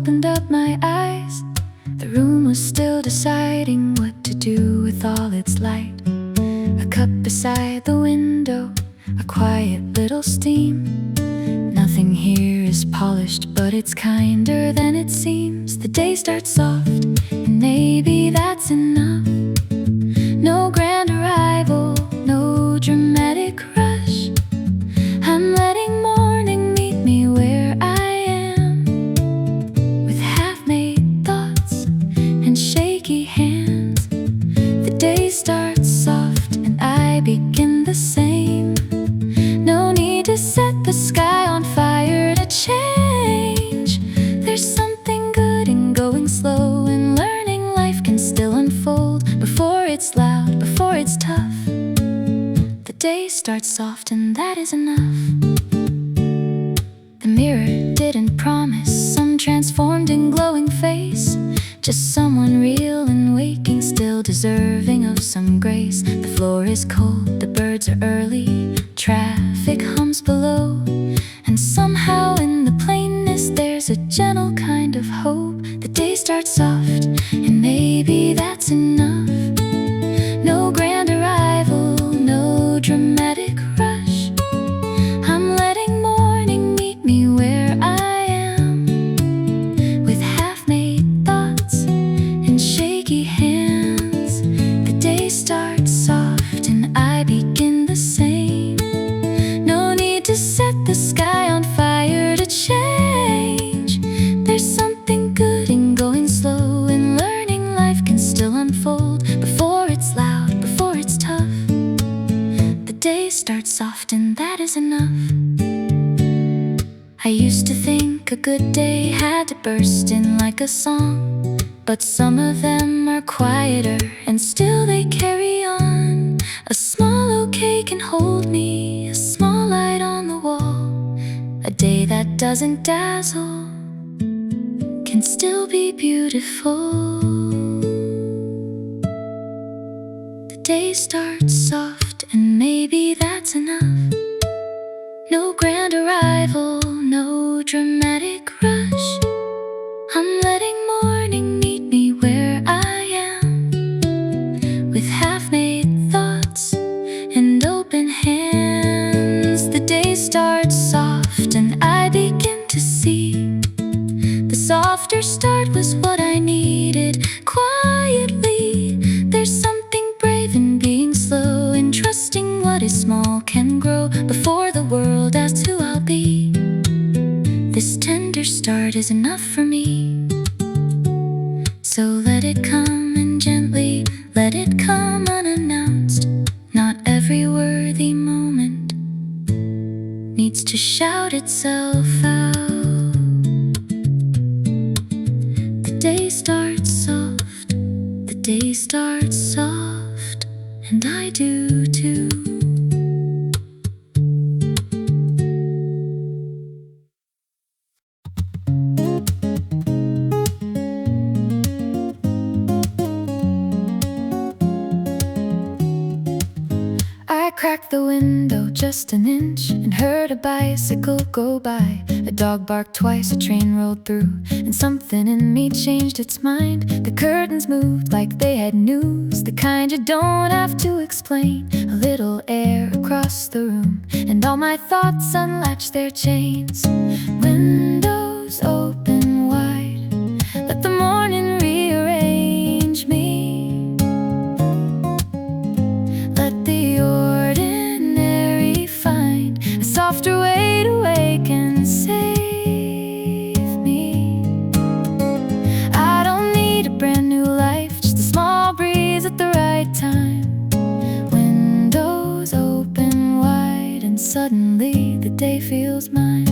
opened up my eyes, the room was still deciding what to do with all its light. A cup beside the window, a quiet little steam. Nothing here is polished, but it's kinder than it seems. The day starts soft, and maybe that's enough. No grand arrival, no dramatic rush. I'm letting morning meet me where I am, with half-made thoughts and shaky hands. The day starts soft, and I begin the same. No need to set the sky on fire to change. There's something good in going slow and learning life can still unfold before it's loud, before it's tough. The day starts soft, and that is enough. The mirror didn't promise some transformed and glowing face, just someone real and waking, still deserving of some grace. The floor is cold, the birds are early, traffic hums below, and somehow in the plainness there's a gentle kind of hope. The day starts soft, and maybe that's enough. No grand arrival, no dramatic rush. I'm letting morning meet me where I am, with half-made thoughts and shaky hands. The day starts soft, and I begin the same. No need to set the sky on fire to change. There's something good in going slow and learning life can still unfold before it's loud, before it's tough. The day starts soft, and that is enough. I used to think a good day had to burst in like a song, but some of them are quieter and still they carry on. A small okay can hold me, a small light on the wall. A day that doesn't dazzle can still be beautiful. The day starts soft, and maybe that's enough. No grand arrival, no dramatic rush. I'm letting morning meet me where I am, with half-made thoughts and open hands. The day starts soft, and I begin to see the softer start was what I needed. Quietly, there's something brave in being slow and trusting what is small can grow before the world asks who I'll be. This tender start is enough for me. So let it come, and gently let it come unannounced. Not every worthy moment needs to shout itself out. The day starts soft, the day starts soft, and I do too. I cracked the window just an inch and heard a bicycle go by. A dog barked twice, a train rolled through, and something in me changed its mind. The curtains moved like they had news, the kind you don't have to explain. A little air across the room, and all my thoughts unlatched their chains. Windows open wide, let the morning rearrange me. Let the ordinary find a softer way to wake and save me. I don't need a brand new life, just a small breeze at the right time. Windows open wide, and suddenly the day feels mine.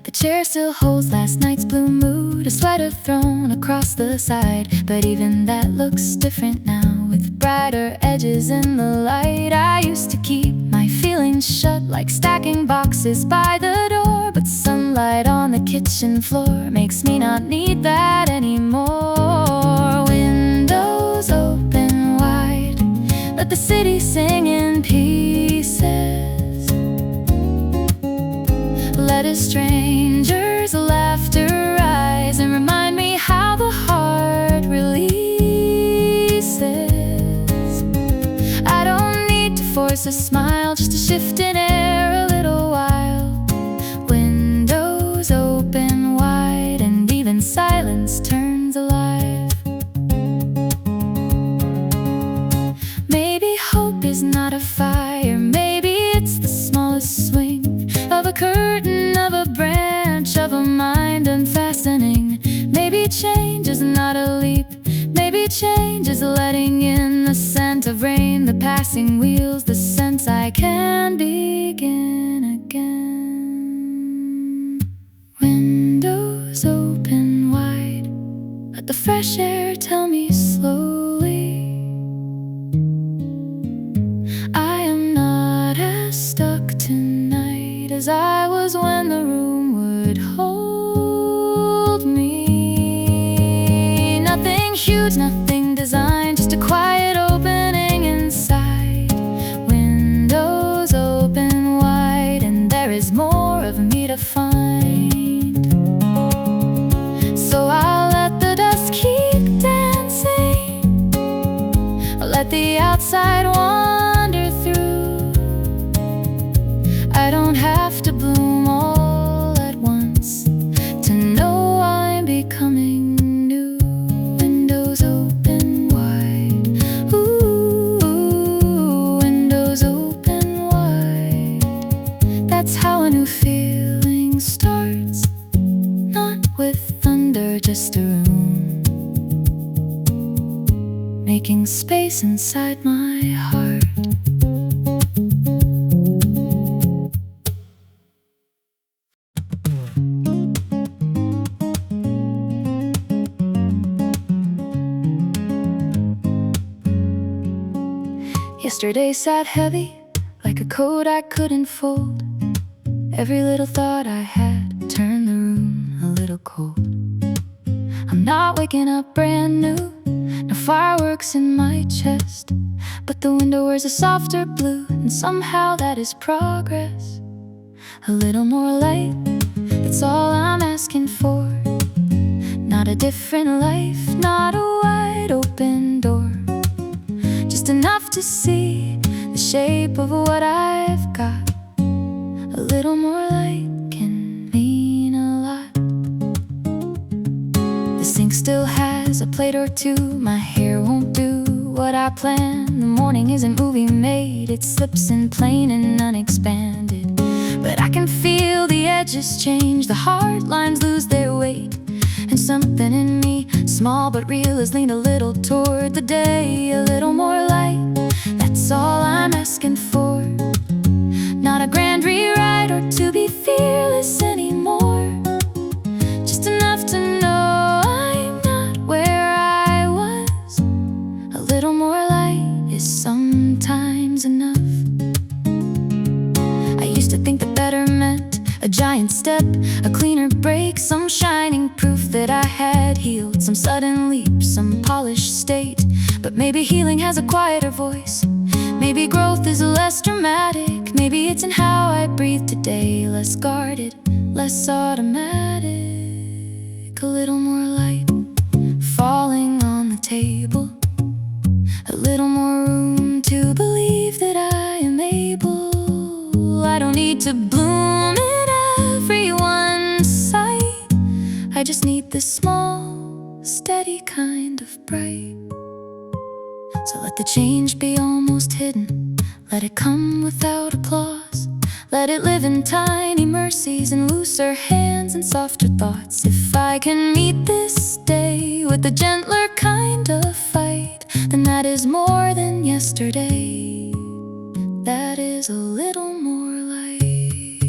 The chair still holds last night's blue mood, a sweater thrown across the side, but even that looks different now, with brighter edges in the light. I used to keep my feelings shut like stacking boxes by the door, but sunlight on the kitchen floor makes me not need that anymore. Windows open wide, let the city sing in pieces. Let Let a stranger's laughter rise and remind me how the heart releases. I don't need to force a smile, just a shift in air a little while. Windows open wide and even silence turns alive. Maybe hope is not a fire, maybe it's the smallest swing of a curtain, of a branch, of a mind unfastening. Maybe change is not a leap, maybe change is letting in the scent of rain, the passing wheels, the sense I can begin again. Windows open wide, let the fresh air tell me slowly I am not as stuck tonight as I was when the room would hold me. Nothing huge, nothing designed, just a quiet opening inside. Windows open wide and there is more of me to find. So I'll let the dust keep dancing, I'll let the outside wander through. I don't have to bloom all at once to know I'm becoming new. Windows open wide, ooh, windows open wide. That's how a new feeling starts, not with thunder, just a room, making space inside my heart. Yesterday sat heavy, like a coat I couldn't fold. Every little thought I had turned the room a little cold. I'm not waking up brand new, no fireworks in my chest, but the window wears a softer blue, and somehow that is progress. A little more light, that's all I'm asking for. Not a different life, not a wide open door, just enough to see the shape of what I've got. A little more light can mean a lot. The sink still has a plate or two, my hair won't do what I planned. The morning isn't movie made, it slips in plain and unexpanded. But I can feel the edges change, the hard lines lose their weight, and something in me, small but real, has leaned a little toward the day. A little more light, that's all I'm asking for. Not a grand rewrite or to be fearless anymore, just enough to know I'm not where I was. A little more light is sometimes enough. I used to think that better meant a giant step, a cleaner break, some shining proof that I had healed, some sudden leap, some polished state. But maybe healing has a quieter voice, maybe growth is less dramatic, maybe it's in how I breathe today, less guarded, less automatic. A little more light falling on the table, a little more room to believe that I am able. I don't need to bloom in everyone's sight, I just need this small, steady kind of bright. So let the change be almost hidden, let it come without applause, let it live in tiny mercies and looser hands and softer thoughts. If I can meet this day with a gentler kind of fight, then that is more than yesterday. That is a little more light.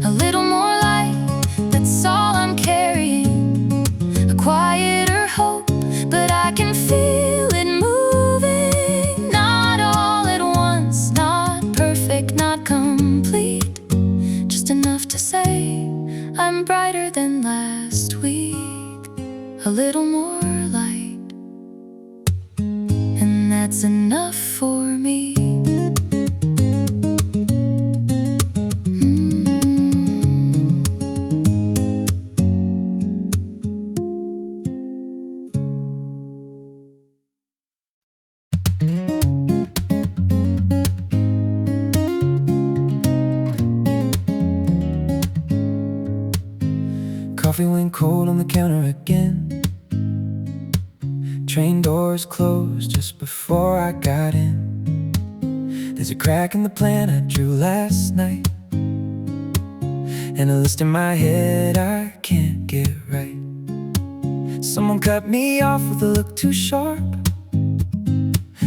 A little more light, that's all I'm carrying. A quieter hope, but I can feel it moving. Not all at once, not perfect, not complete, just enough to say I'm brighter than last week. A little more light, and that's enough for me. coffee went cold on the counter again. Train doors closed just before I got in. There's a crack in the plan I drew last night, and a list in my head I can't get right. Someone cut me off with a look too sharp.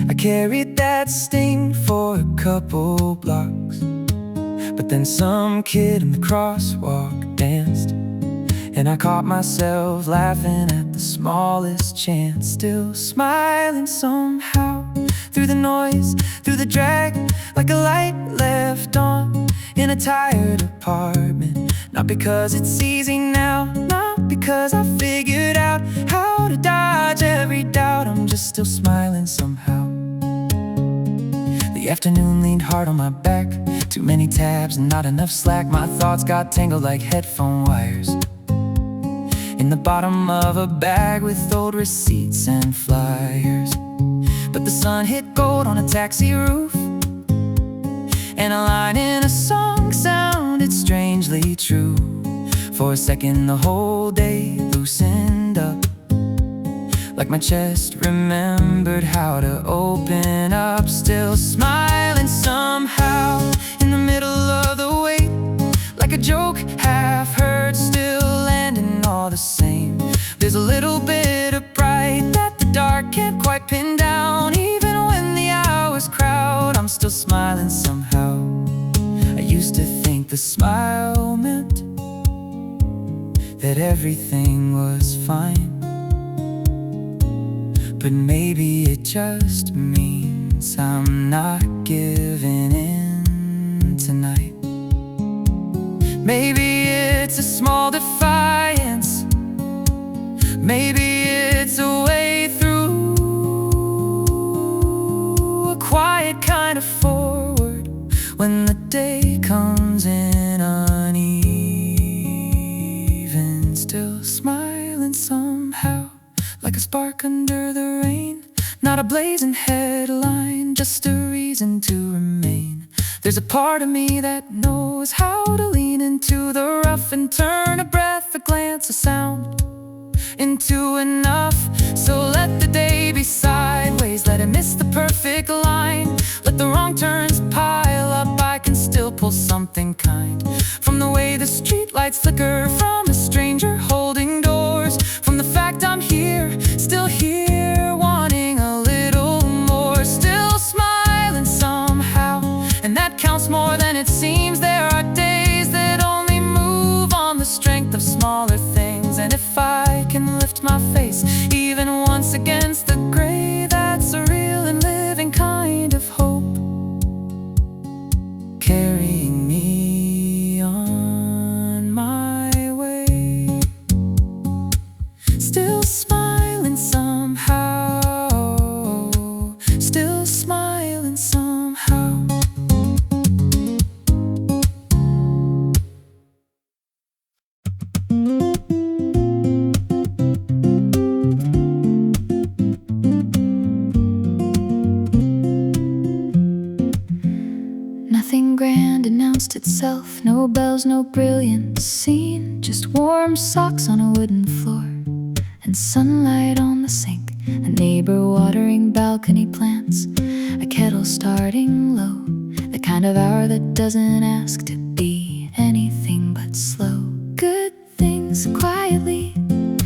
I carried that sting for a couple blocks, but then some kid in the crosswalk danced, and I caught myself laughing at the smallest chance. Still smiling somehow, through the noise, through the drag, like a light left on in a tired apartment. Not because it's easy now, not because I figured out how to dodge every doubt. I'm just still smiling somehow. The afternoon leaned hard on my back. Too many tabs and not enough slack. My thoughts got tangled like headphone wires in the bottom of a bag with old receipts and flyers. But the sun hit gold on a taxi roof, and a line in a song sounded strangely true. For a second the whole day loosened up, like my chest remembered how to open up. Still smiling somehow, in the middle of the wait, like a joke half heard, still landing all the same. There's a little bit of pride that the dark can't quite pin down. Even when the hours crowd, I'm still smiling somehow. I used to think the smile meant that everything was fine, but maybe it just means I'm not giving in tonight. Maybe it's a small defiance, maybe it's a way through, a quiet kind of forward when the day comes in uneven. Still smiling somehow, like a spark under the rain. Not a blazing headline, just a reason to remain. There's a part of me that knows how to lean into the rough and turn a breath, a glance, a sound into enough. So let the day be sideways, let it miss the perfect line. Let the wrong turns pile up, I can still pull something kind from the way the streetlights flicker, from a stranger holding doors, from the fact I'm here, still here, wanting a little more. Still smiling somehow, and that counts more than it seems. There are days that only move on the strength of smaller things, and if I can lift my face even once against the gray, that's a real and living kind of hope, carrying me on my way. Still smiling somehow, still smiling somehow. Nothing grand announced itself, no bells, no brilliant scene, just warm socks on a wooden floor and sunlight on the sink. A neighbor watering balcony plants, a kettle starting low, the kind of hour that doesn't ask to be anything but slow. Good things quietly,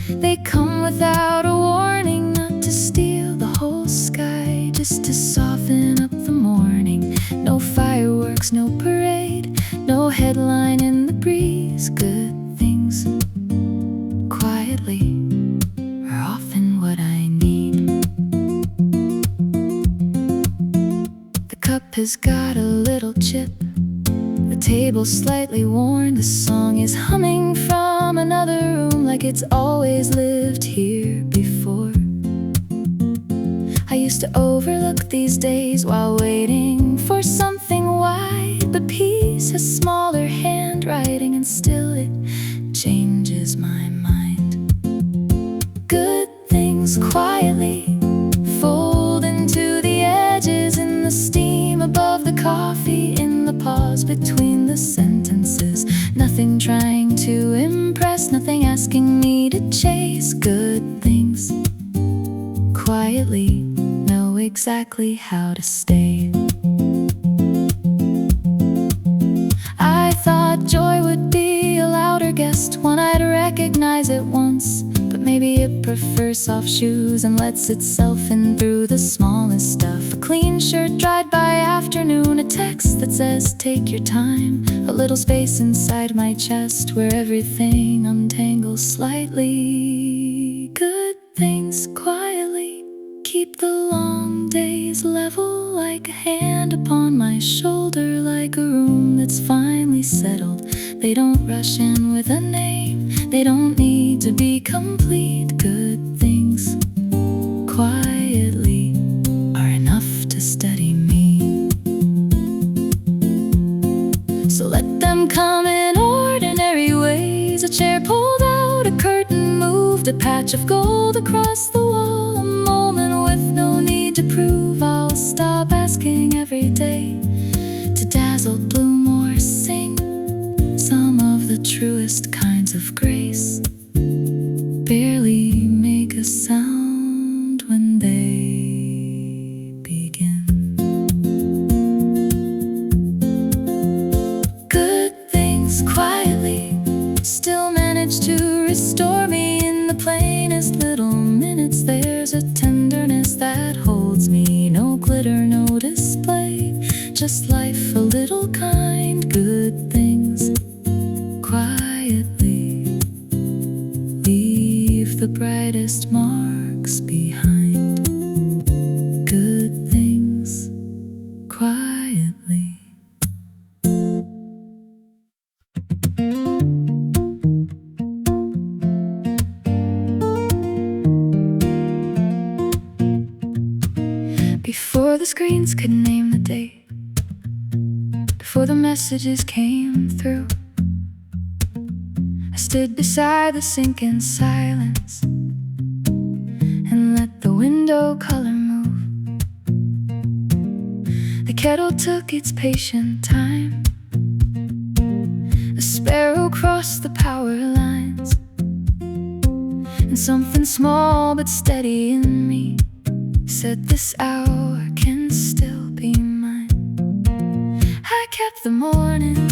they come without a warning, not to steal the whole sky, just to soften up the morning. No fireworks, no parade, no headline in the breeze. Good things quietly are often what I need. The cup has got a little chip, the table slightly worn. The song is humming from another room, like it's always lived here before. I used to overlook these days while waiting for something wide, but peace has smaller handwriting, and still it changes my mind. Good things quietly fold into the edges, in the steam above the coffee, in the pause between the sentences. Nothing trying to impress, nothing asking me to chase good things quietly, know exactly how to stay. I thought joy would be a louder guest, one I'd recognize at once. But maybe it prefers soft shoes and lets itself in through the smallest stuff. A clean shirt dried by afternoon, a text that says take your time, a little space inside my chest where everything untangles slightly. Good things quietly keep the long days level, like a hand upon my shoulder, like a room that's finally settled. They don't rush in with a name, they don't need to be complete. Good things quietly are enough to steady me. So let them come in ordinary ways. A chair pulled out, a curtain moved, a patch of gold across the wall, a moment with no need to prove. I'll stop asking every day to dazzle, bloom, or sing some of the truest kinds of grace. Barely make a sound when they begin. Good things quietly still manage to restore me in the plainest little minutes. There's a tenderness that holds me, no glitter, no display, just life a little kind. Good things quietly leave the brightest marks behind. Good things quietly. Before the screens could name the date, before the messages came through, I stood beside the sink in silence and let the window color move. The kettle took its patient time, a sparrow crossed the power lines, and something small but steady in me said this hour can still be mine. I kept the morning,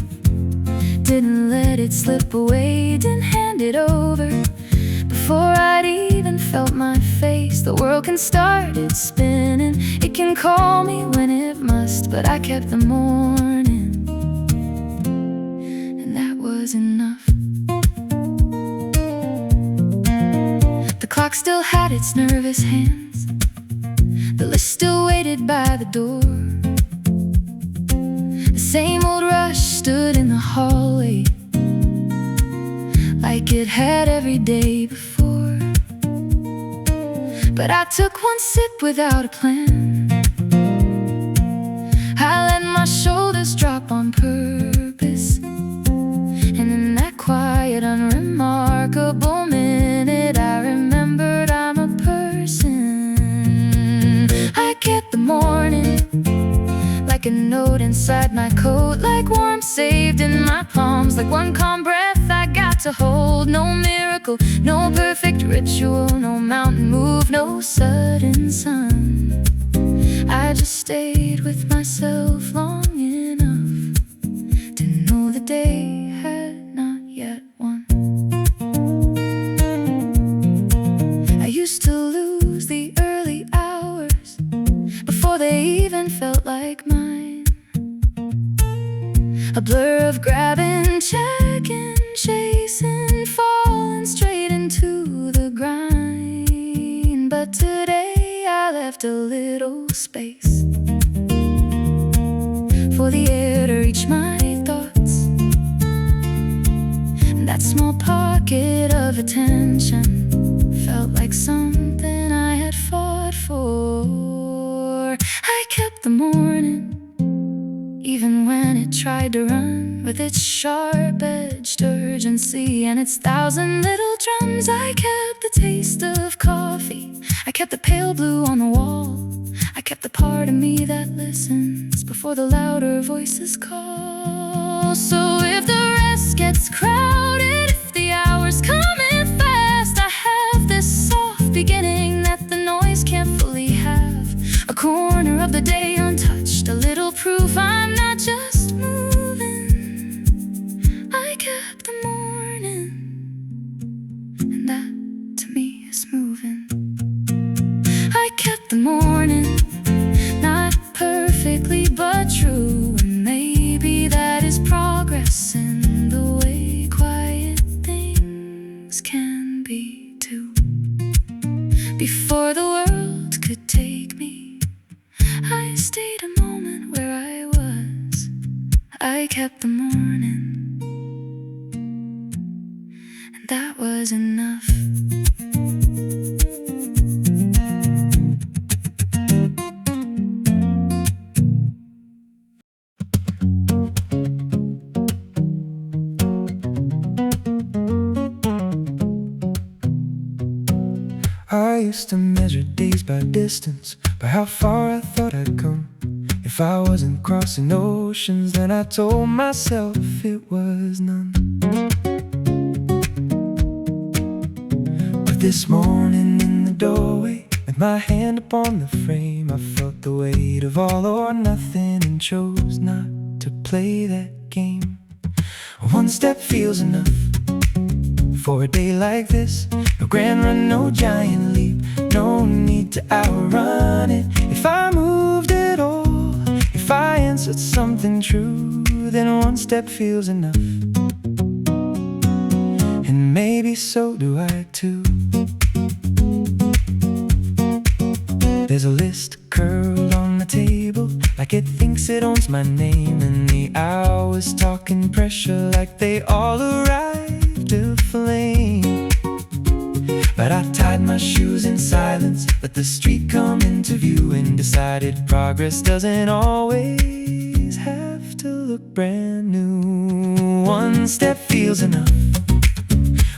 didn't let it slip away, didn't hand it over before I'd even felt my face. The world can start its spinning, it can call me when it must, but I kept the morning, and that was enough. The clock still had its nervous hands, the list still waited by the door. The same old rush stood in the hallway, like it had every day before. But I took one sip without a plan, I let my shoulders drop on purpose, and in that quiet, unremarkable minute, I remembered I'm a person. I kept the morning, like a note inside my coat, like warmth saved in my palms, like one calm breath I got to hold. No miracle, no perfect ritual, no mountain move, no sudden sun. I just stayed with myself long enough to know the day had not yet won. I used to lose the early hours before they even felt like mine, a blur of grabbing, checking, chasing, falling straight into the grind. But today I left a little space for the air to reach my thoughts, and that small pocket of attention felt like something I had fought for. I kept the morning, even when it tried to run, with its sharp-edged urgency and its thousand little drums. I kept the taste of coffee, I kept the pale blue on the wall, I kept the part of me that listens before the louder voices call. So if the rest gets crowded, if the hours come in morning. Not perfectly, but true. And maybe that is progress in the way quiet things can be too. Before the world could take me, I stayed a moment where I was. I kept the morning, and that was enough. I used to measure days by distance, by how far I thought I'd come. If I wasn't crossing oceans, then I told myself it was none. But this morning in the doorway, with my hand upon the frame, I felt the weight of all or nothing and chose not to play that game. One step feels enough for a day like this. No grand run, no giant leap, no need to outrun it. If I moved at all, if I answered something true, then one step feels enough. And maybe so do I too. There's a list curled on the table, like it thinks it owns my name. And the hours talking pressure, like they all arrived aflame. But I tied my shoes in silence, let the street come into view, and decided progress doesn't always have to look brand new. One step feels enough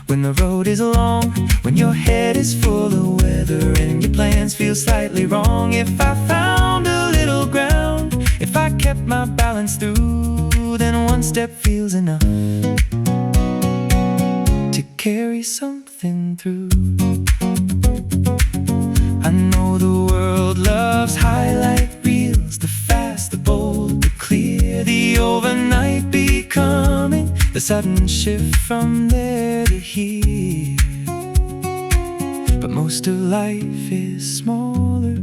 when the road is long, when your head is full of weather and your plans feel slightly wrong. If I found a little ground, if I kept my balance through, then one step feels enough to carry something through. I know the world loves highlight reels, the fast, the bold, the clear, the overnight becoming, the sudden shift from there to here. But most of life is smaller,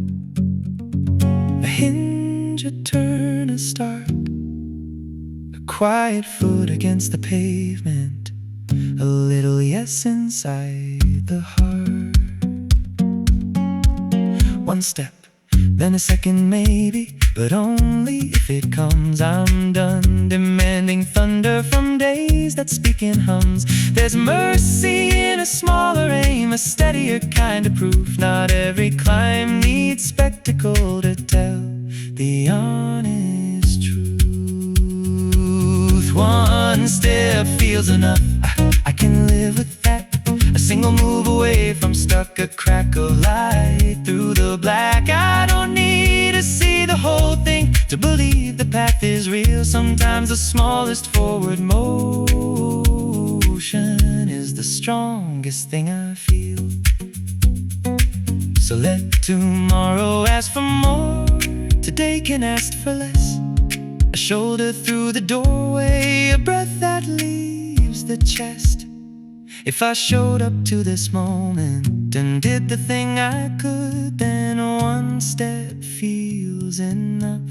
a hinge, a turn, a start, a quiet foot against the pavement, a little yes inside the heart. One step, then a second maybe, but only if it comes. I'm done demanding thunder from days that speak in hums. There's mercy in a smaller aim, a steadier kind of proof. Not every climb needs spectacle to tell the honest truth. One step feels enough, I can live with that. A single move away from stuck, a crack of light through the black. I don't need to see the whole thing to believe the path is real. Sometimes the smallest forward motion is the strongest thing I feel. So let tomorrow ask for more, today can ask for less. A shoulder through the doorway, a breath that leaves the chest. If I showed up to this moment and did the thing I could, then one step feels enough,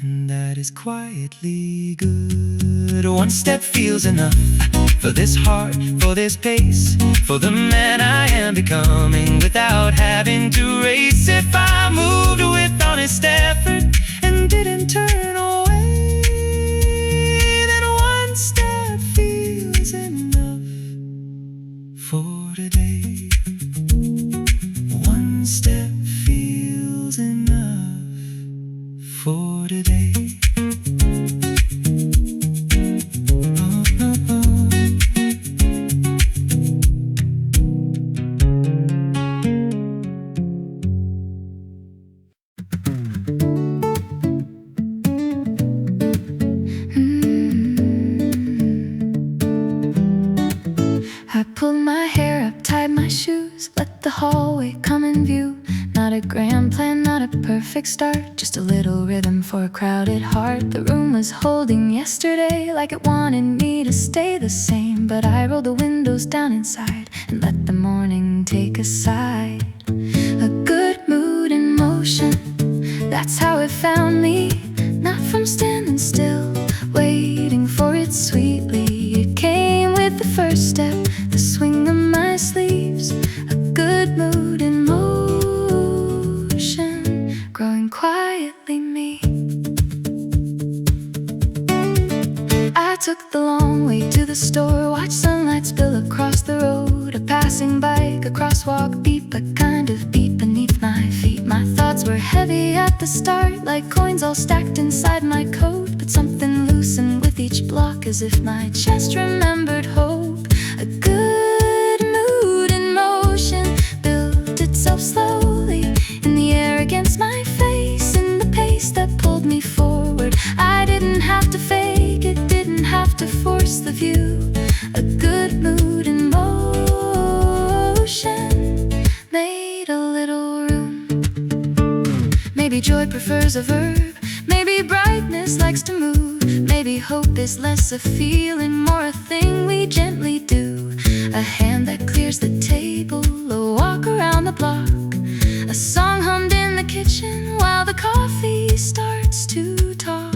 and that is quietly good. One step feels enough for this heart, for this pace, for the man I am becoming without having to race. If I moved with honest effort and didn't turn away, then one step feels enough for today. One step feels enough for today. I pulled my hair up, tied my shoes, let the hallway come in view. Not a grand plan, not a perfect start, just a little rhythm for a crowded heart. The room was holding yesterday like it wanted me to stay the same, but I rolled the windows down inside and let the morning take a side. A good mood in motion, That's how it found me, not from standing still, waiting for it sweetly. It came with the first step, the swing of my sleeves, a good mood in motion, growing quietly me. I took the long way to the store, watched sunlight spill across the road, a passing bike, a crosswalk beep, a kind of beat beneath my feet. My thoughts were heavy at the start, like coins all stacked inside my coat, but something loosened with each block, as if my chest remembered hope. A good mood in motion built itself slowly in the air against my face, in the pace that pulled me forward. I didn't have to fake it, didn't have to force the view. A good mood in motion made a little room. Maybe joy prefers a verb, maybe brightness likes to move, maybe hope is less a feeling, more a thing we gently do. A hand that clears the table, a walk around the block, a song hummed in the kitchen while the coffee starts to talk.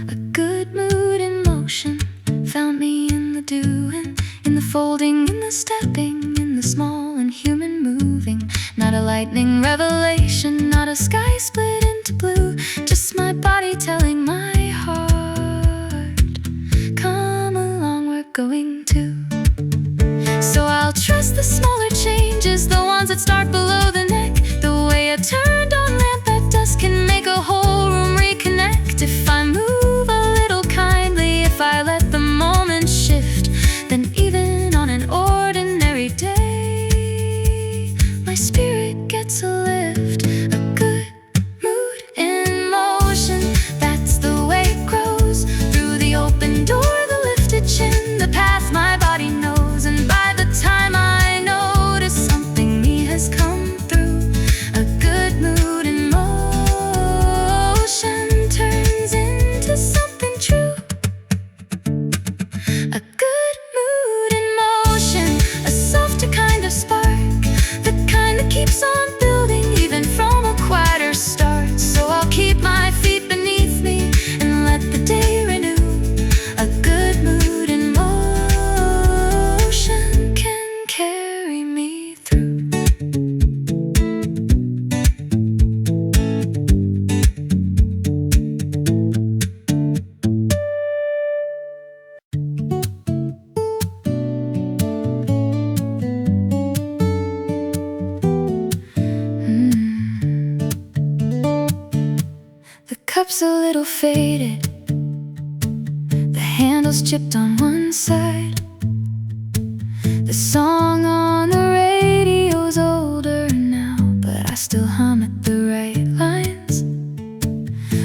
A good mood in motion found me in the doing, in the folding, in the stepping, in the small and human moving. Not a lightning revelation, not a sky split into blue, just my body telling my heart, come along, we're going to. So I'll trust the smaller changes, the ones that start below the neck, the way a turned on lamp at dusk can make a whole room reconnect. If I move a little kindly, if I let the moment shift, then even on an ordinary day, my spirit gets a lift. A good mood in motion, that's the way it grows, through the open door, the lifted chin, the path my body knows. And by the time I notice, something me has come through. A good mood in motion turns into something true. A good mood in motion, a softer kind of spark, the kind that keeps on building even from a quieter start. So I'll keep my feet beneath me and let the day renew. A good mood in motion can carry me through. The cup's a little faded, the handle's chipped on one side, the song on the radio's older now, but I still hum at the right lines.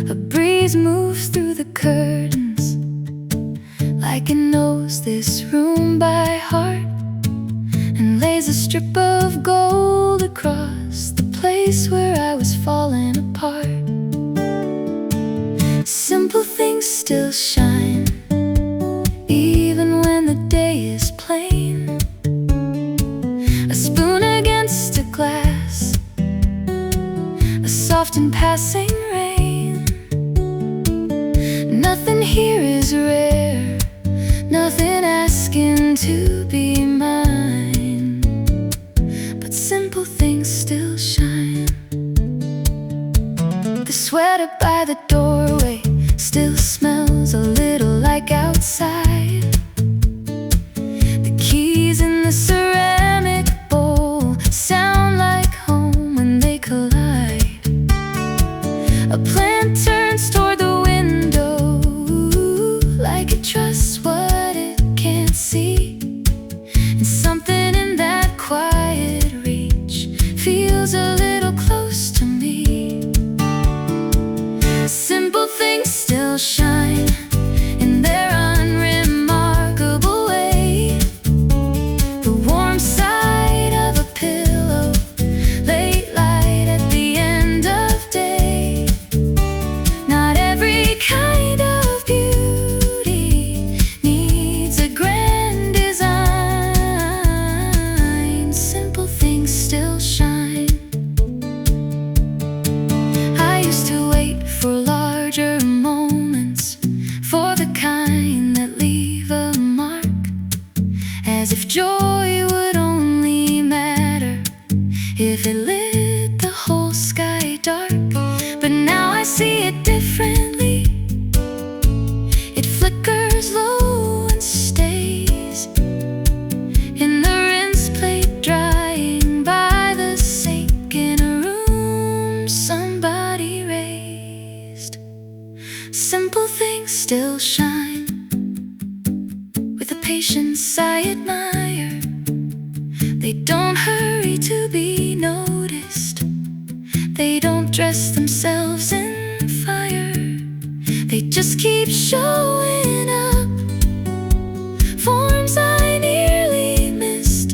A breeze moves through the curtains like it knows this room by heart, and lays a strip of gold across the place where I was falling apart. Simple things still shine, even when the day is plain. A spoon against a glass, a soft and passing rain. Nothing here is rare, nothing asking to be mine, but simple things still shine. The sweater by the doorway still smells a little like outside. The keys in the ceramic bowl sound like home when they collide. A plant turns toward the window like it trusts what it can't see, and something in that quiet reach feels a little close to me. Simple joy would only matter if it lit the whole sky dark. But now I see it differently. It flickers low and stays in the rinse plate, drying by the sink in a room somebody raised. Simple things still shine with a patience I admire. They don't hurry to be noticed. They don't dress themselves in fire. They just keep showing up. Forms I nearly missed.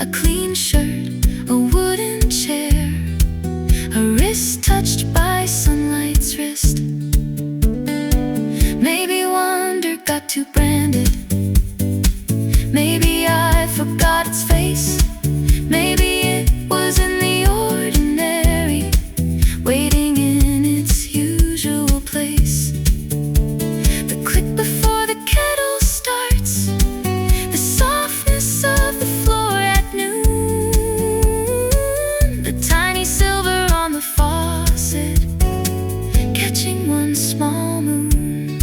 A clean shirt, a wooden chair, a wrist touched by sunlight's wrist. Maybe wonder got too branded. Maybe I forgot its face. Maybe it was in the ordinary, waiting in its usual place. The click before the kettle starts, the softness of the floor at noon, the tiny silver on the faucet, catching one small moon.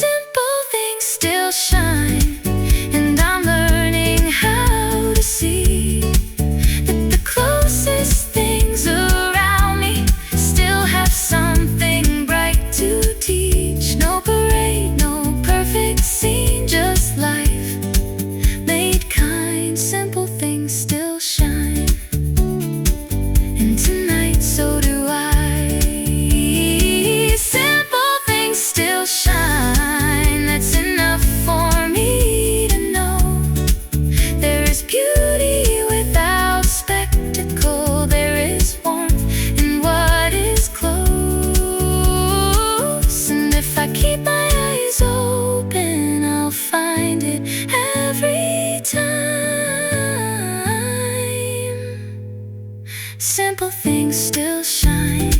Simple things still shine, and I'm learning how to see that the closest things around me still have something bright to teach. No parade, no perfect scene, just life made kind. Simple things still shine, and tonight so do I. Simple things still shine, that's enough for me to know. There is beauty without spectacle. There is warmth in what is close. And if I keep my eyes open, I'll find it every time. Simple things still shine.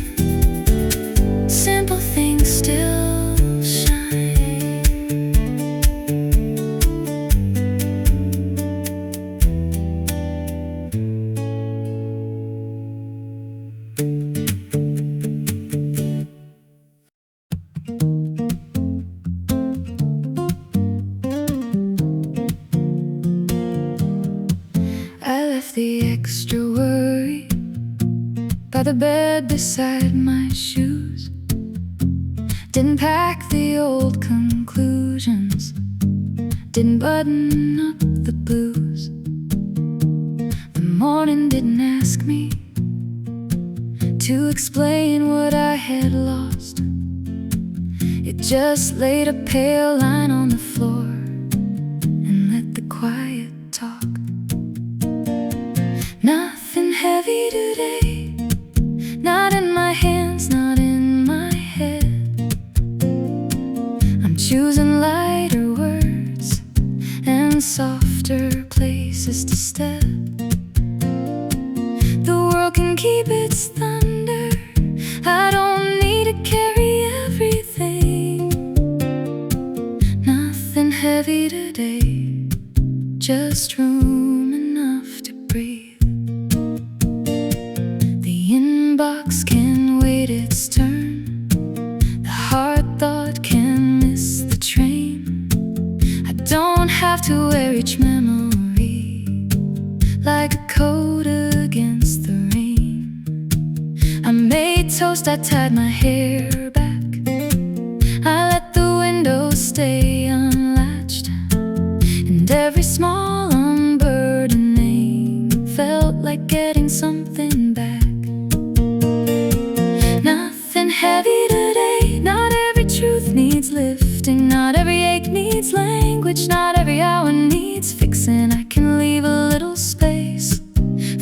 Simple things still shine. I left the extra worry by the bed beside my shoes. Didn't pack the old conclusions. Didn't button up the blues. The morning didn't ask me to explain what I had lost. It just laid a pale line on the floor and let the quiet talk. Nothing heavy today, not in my hands, not in my head. I'm choosing lighter words and softer places to step. The world can keep its thunder. I don't need to carry everything. Nothing heavy today, just room enough to breathe. The inbox can wait its turn. The hard thought can miss the train. I don't have to wear each memory like a coat against the rain. I made toast, I tied my hair back. I let the window stay unlatched, and every small unburdening felt like getting something back. Nothing heavy today, not every truth needs lifting. Not every ache needs language, not every hour needs fixing. I can leave a little space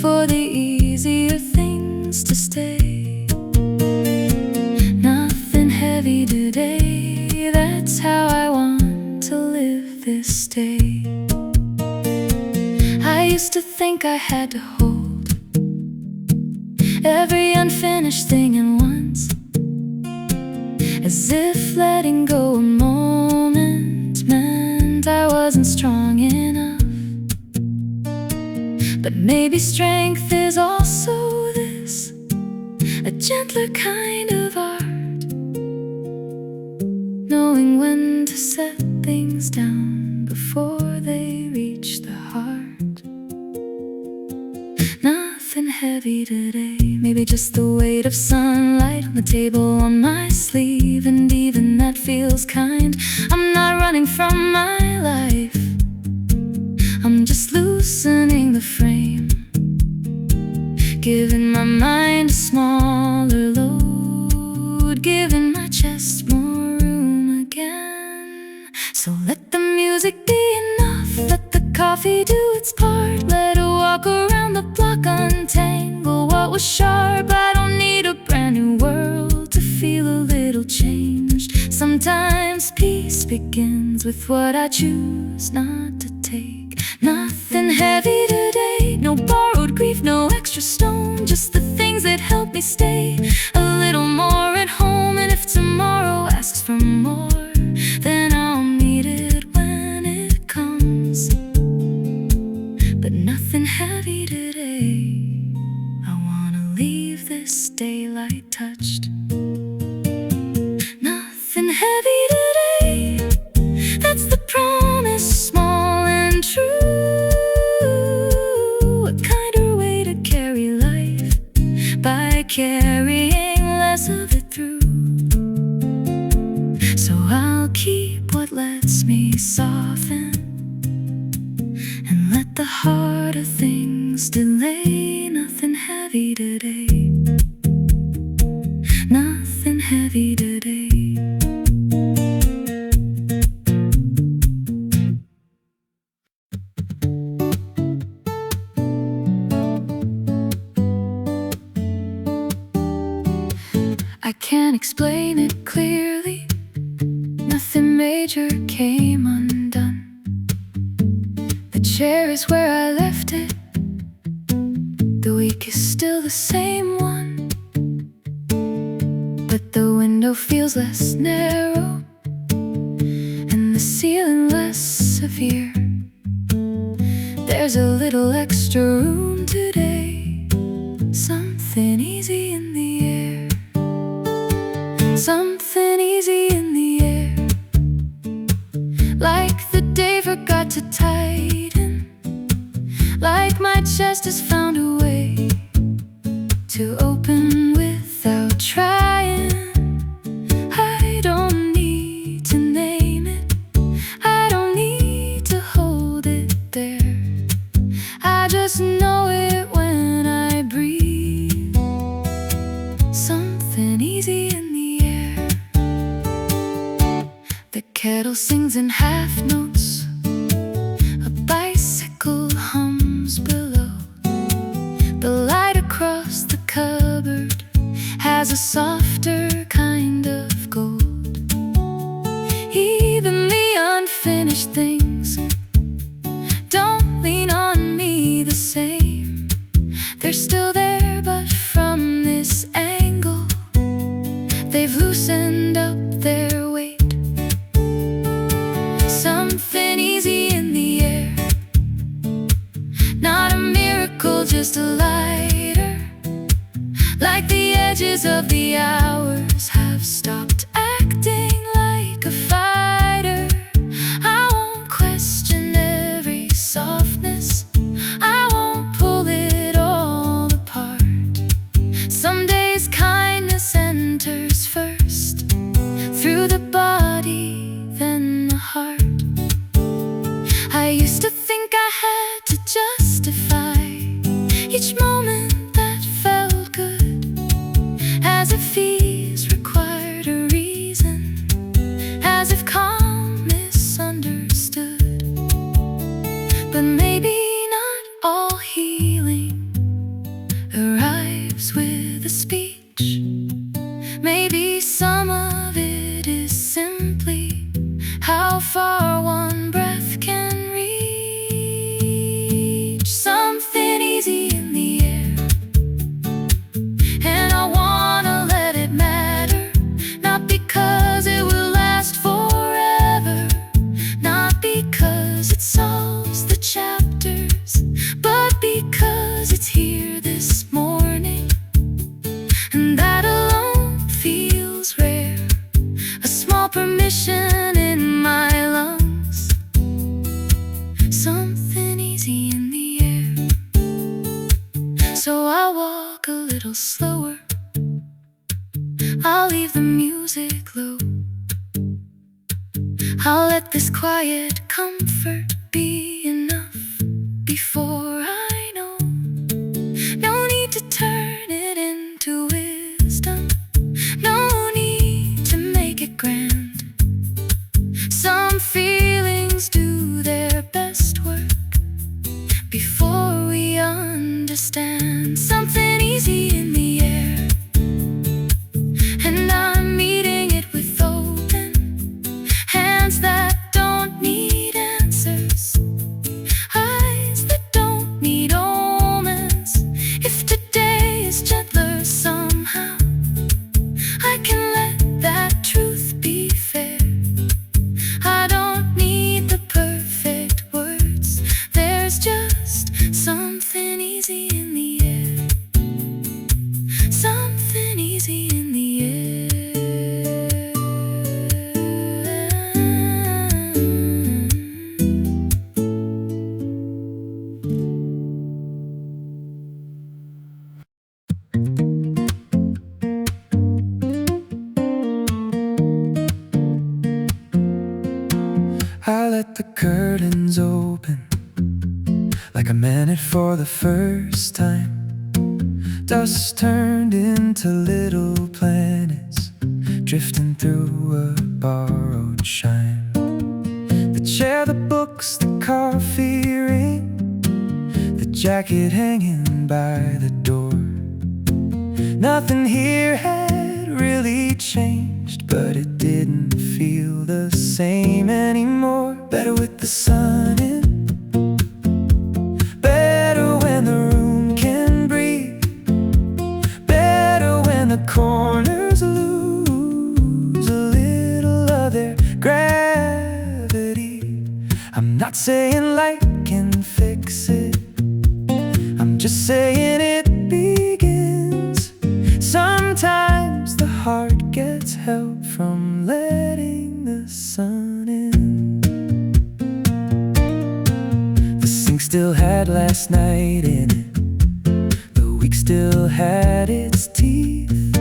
for the easier things to stay. Nothing heavy today, that's how I want to live this day. I used to think I had to hold every unfinished thing at once, as if letting go a moment meant meant I wasn't strong enough. But maybe strength is also this, a gentler kind of art, knowing when to set things down before they reach the heart. Nothing heavy today, maybe just the weight of sunlight on the table on my sleeve, and even that feels kind. I'm not running from my life, I'm just loosening the frame, giving my mind a smaller load, giving my chest more room again. So let the music be enough, let the coffee do its part, let it walk around the block, untangle what was sharp. I don't need a brand new world to feel a little changed. Sometimes peace begins with what I choose not to take. Nothing heavy today, no borrowed grief, no extra stone, just the things that help me stay a little more at home. And if tomorrow asks for more, then I'll meet it when it comes. But nothing heavy today, I wanna leave this daylight touched. Nothing heavy today, that's the promise, small and true. A kinder way to carry life, by carrying less of it through. So I'll keep what lets me soften, and let the harder things delay. Nothing heavy today, nothing heavy today. I can't explain it clearly, nothing major came undone. The chair is where I left it, the week is still the same one, but the window feels less narrow, and the ceiling less severe. There's a little extra room today, something easy in the air, something easy in the air, like the day forgot to tighten, like my chest has found a way to open without trying. I don't need to name it, I don't need to hold it there, I just know it when I breathe. Something easy in the air. The kettle sings in half notes, a bicycle hums below. The light across the cupboard has a softer kind of gold. Even the unfinished things don't lean on me the same. They're still there, but from this angle they've loosened up their weight. Something easy in the air, not a miracle, just a lighter, like the edges of the hours have stopped acting like a fighter. I won't question every softness, I won't pull it all apart. Some days kindness enters first, through the body, then the heart. I used to think I had to justify each moment that felt good, as if ease required a reason, as if calm misunderstood. But maybe not all healing arrives with a speech. Maybe some of it is simply how far one breath can reach. Something easy in the air, and I wanna let it matter, not because it will last forever, not because So I'll walk a little slower, I'll leave the music low, I'll let this quiet comfort be enough. Before I know, no need to turn it into wisdom, no need to make it grand. Some feelings do their best work before we understand. Something easy in the air, and I'm meeting it with open hands that don't need answers, eyes that don't need omens. If today is gentler somehow, I can let that truth be fair. I don't need the perfect words, there's just something easy in the air, something easy in the air. I let the curtains open like I meant it for the first time. Dust turned into little planets drifting through a borrowed shine. The chair, the books, the coffee ring, the jacket hanging by the door. Nothing here had really changed, but it didn't feel the same anymore. Better with the sun in, better when the room can breathe, better when the corners lose a little of their gravity. I'm not saying light can fix it, I'm just saying it begins. Sometimes the heart gets help from letting the sun in. The sink still had last night in it, the week still had its teeth,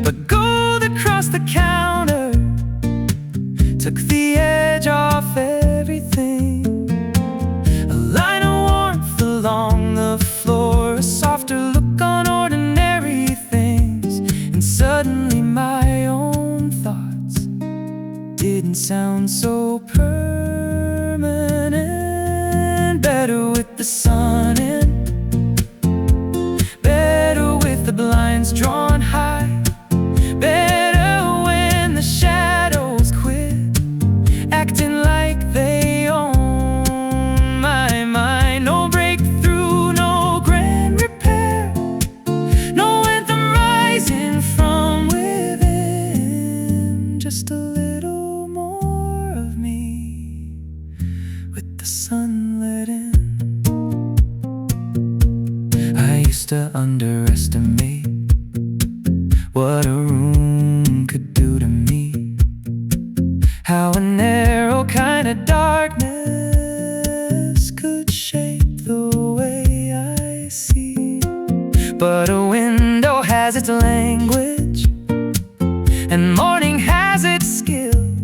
but gold across the counter took the edge off everything. A line of warmth along the floor, a softer look on ordinary things, and suddenly my own thoughts didn't sound so permanent. Better with the sun in, better with the blinds drawn high, better when the shadows quit acting like they own my mind. No breakthrough, no grand repair, no anthem rising from within, just a little more of me with the sun let in. I used to underestimate what a room could do to me, how a narrow kind of darkness could shape the way I see. But a window has its language, and morning has its skill.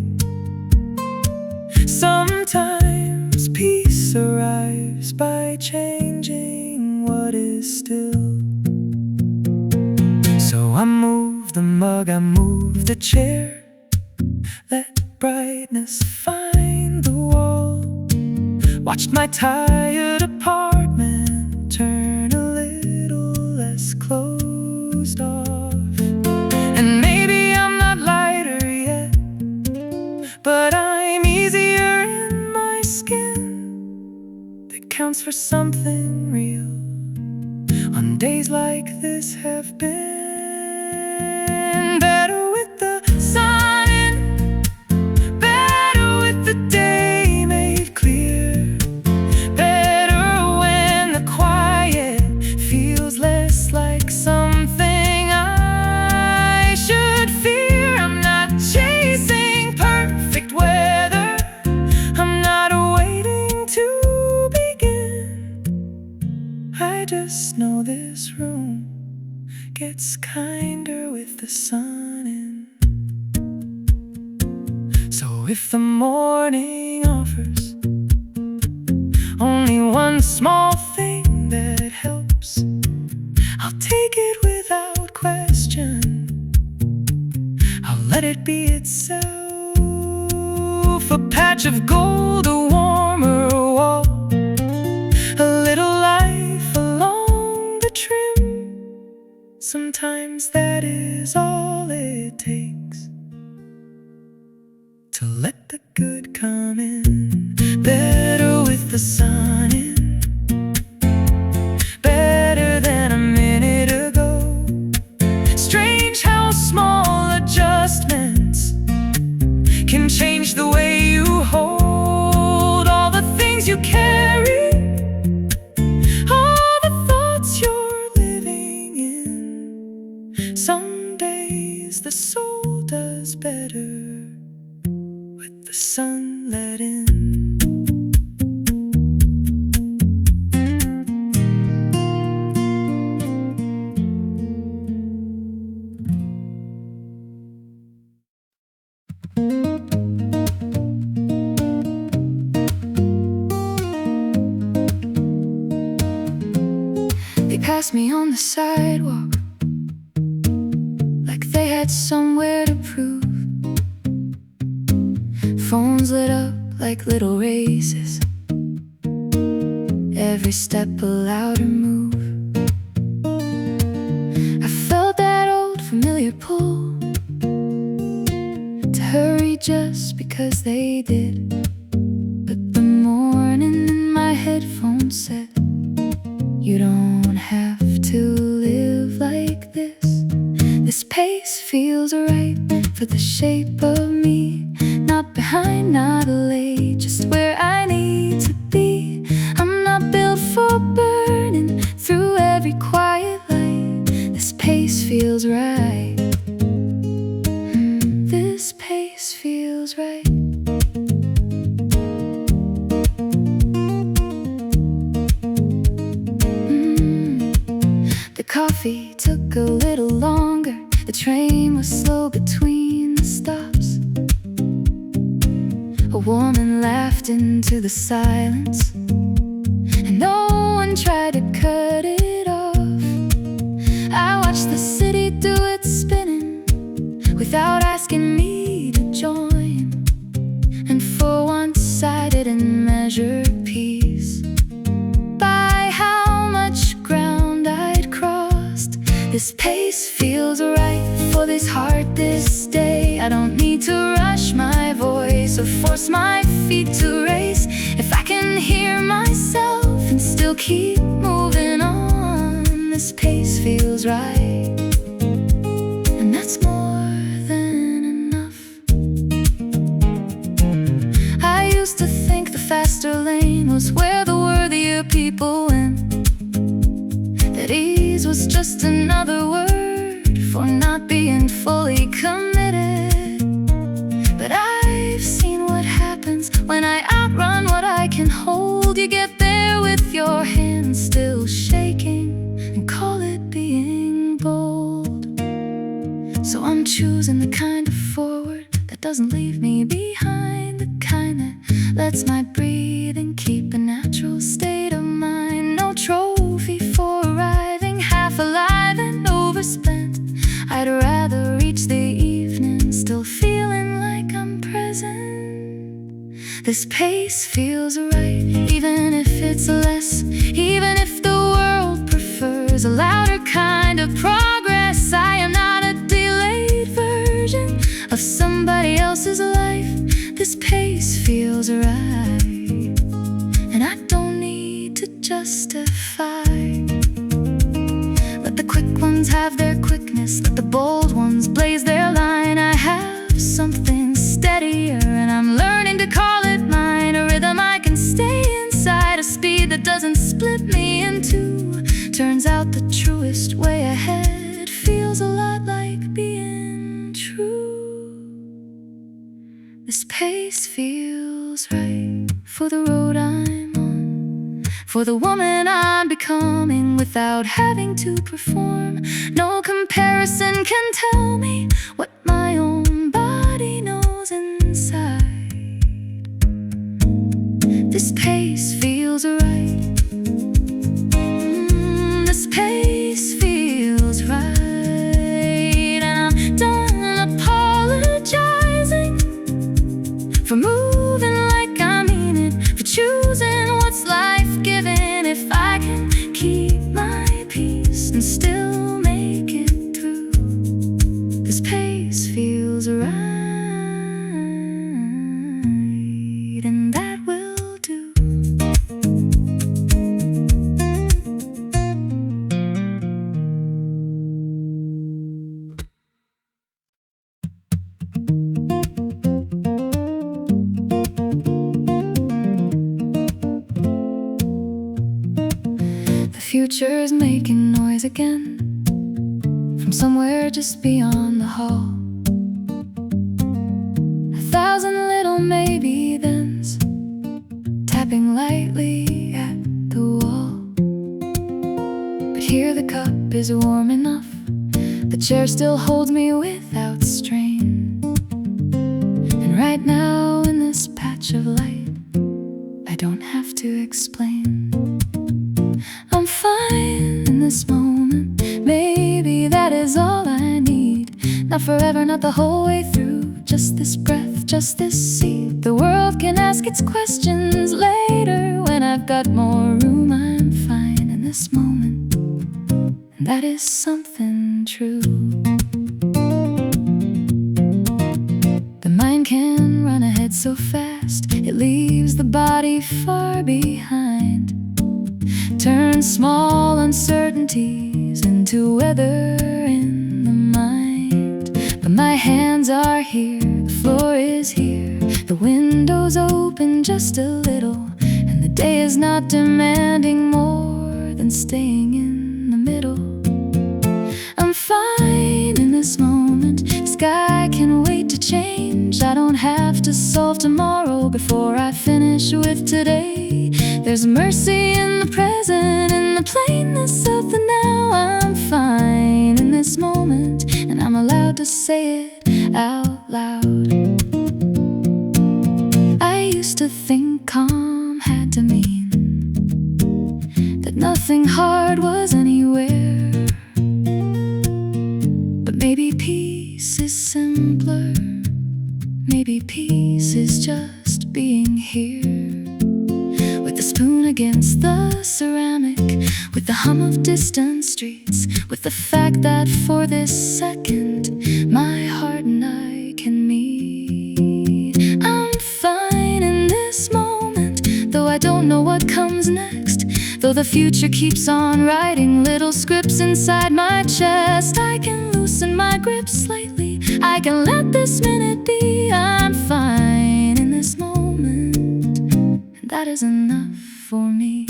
Sometimes peace arrives by changing what is still. So I move the mug, I move the chair, let brightness find the wall. Watched my tired apartment turn a little less closed off. And maybe I'm not lighter yet, but I'm easier in my skin. That counts for something real on days like this have been. Better with the sun in, better with the day made clear, better when the quiet feels less like something I should fear. I'm not chasing perfect weather, I'm not waiting to begin. I just know this gets kinder with the sun in. So if the morning offers only one small thing that helps, I'll take it without question. I'll let it be itself. A patch of gold, a warmer wall, a little life along the trim. Sometimes that is all it takes to let the good come in. Better with the sun in, better than a minute ago. Strange how small adjustments can change the way you hold all the things you carry, all the thoughts you're living in. Some days the soul does better with the sun let in. They passed me on the sidewalk like they had somewhere to prove. Phones lit up like little races, every step a louder move. I felt that old familiar pull to hurry just because they did. But the morning in my headphones said, you don't have to live like this. This pace feels right for the shape of me. Not behind, not late, just where I need to be. I'm not built for burning through every quiet light. This pace feels right. This pace feels right. The coffee took a little longer. The train was slow between the stops. A woman laughed into the silence, and no one tried to cut it off. I watched the city do its spinning without asking me to join. And for once I didn't measure peace by how much ground I'd crossed. This pace feels right for this heart this day. I don't need to rush my voice or force my feet to race. If I can hear myself and still keep moving on, this pace feels right. And that's more than enough. I used to think the faster lane was where the worthier people went, that ease was just another word for not being fully committed. But I've seen what happens when I outrun what I can hold. You get there with your hands still shaking and call it being bold. So I'm choosing the kind of forward that doesn't leave me behind, the kind that lets my breathing keep a natural state of mind. No trophy for arriving half alive and overspent. I'd rather reach the evening still feeling like I'm present. This pace feels right, even if it's less, even if the world prefers a louder kind of progress. I am not a delayed version of somebody else's life. This pace feels right, and I don't need to justify. Let the quick ones have their quickness, let the bold ones blaze their line. I have something steadier, and I'm learning to call it mine. A rhythm I can stay inside, a speed that doesn't split me in two. Turns out the truest way ahead feels a lot like being true. This pace feels right for the road I'm on, for the woman I'm becoming without having to perform. No comparison can tell me what my own body knows inside. This pace feels right. This pace feels right. And I'm done apologizing for moving like I mean it, for choosing what's life-giving. If I can keep my peace and still make it through, this pace feels right, and that will do. The future's making noise again from somewhere just beyond the hall. 1,000 little maybe thens tapping lightly at the wall. But here the cup is warm enough, the chair still holds me without strain. And right now in this patch of light, I don't have to explain. I'm fine in this moment, maybe that is all I need. Not forever, not the whole way through, just this breath, just this seed. The world can ask its questions later when I've got more room. I'm fine in this moment, and that is something true. The mind can run ahead so fast, it leaves the body far behind. Turn small uncertainties into weather in the mind. But my hands are here, the floor is here, the window's open just a little, and the day is not demanding more than staying in the middle. I'm fine in this moment, the sky can wait to change. I don't have to solve tomorrow before I finish with today. There's mercy in the present, in the plainness of the now. I'm fine in this moment, and I'm allowed to say it out loud. I used to think calm had to mean that nothing hard was anywhere. But maybe peace is simpler. Maybe peace is just being here, with the spoon against the ceramic, with the hum of distant streets, with the fact that for this second my heart and I can meet. I'm fine in this moment, though I don't know what comes next. Though the future keeps on writing little scripts inside my chest, I can loosen my grip slightly, I can let this minute be. I'm fine in this moment, and that is enough for me.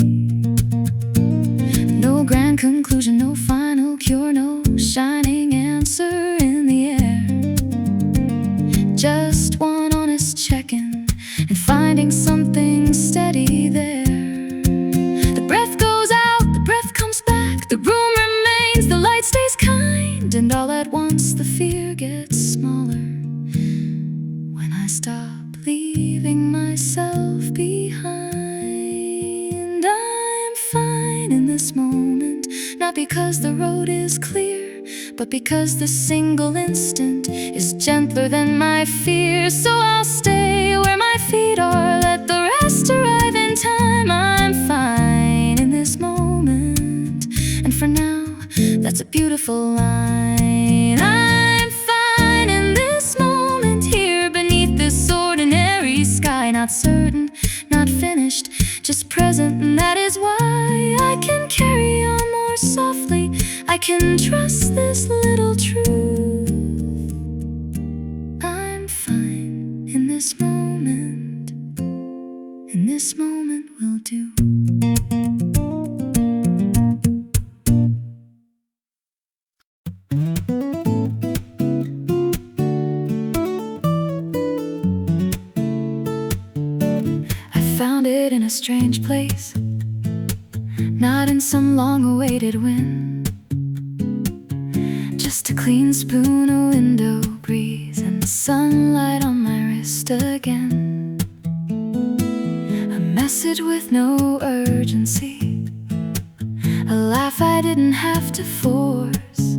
No grand conclusion, no final cure, no shining answer in the air. Just one honest check-in and finding something steady there. The breath goes out, the breath comes back, the room remains, the light stays kind, and all at once the fear gets smaller when I stop leaving myself behind. I'm fine in this moment, not because the road is clear, but because the single instant is gentler than my fear. So I'll stay where my feet are, let the rest arrive in time. I'm fine in this moment, and for now, that's a beautiful line. I'm fine in this moment, here beneath this ordinary sky. Not certain, not finished, just present, and that is why I can carry on more softly. I can trust this little truth. I'm fine in this moment, and this moment will do. I found it in a strange place, not in some long-awaited win. Just a clean spoon, a window breeze, and the sunlight on my wrist again. A message with no urgency, a laugh I didn't have to force.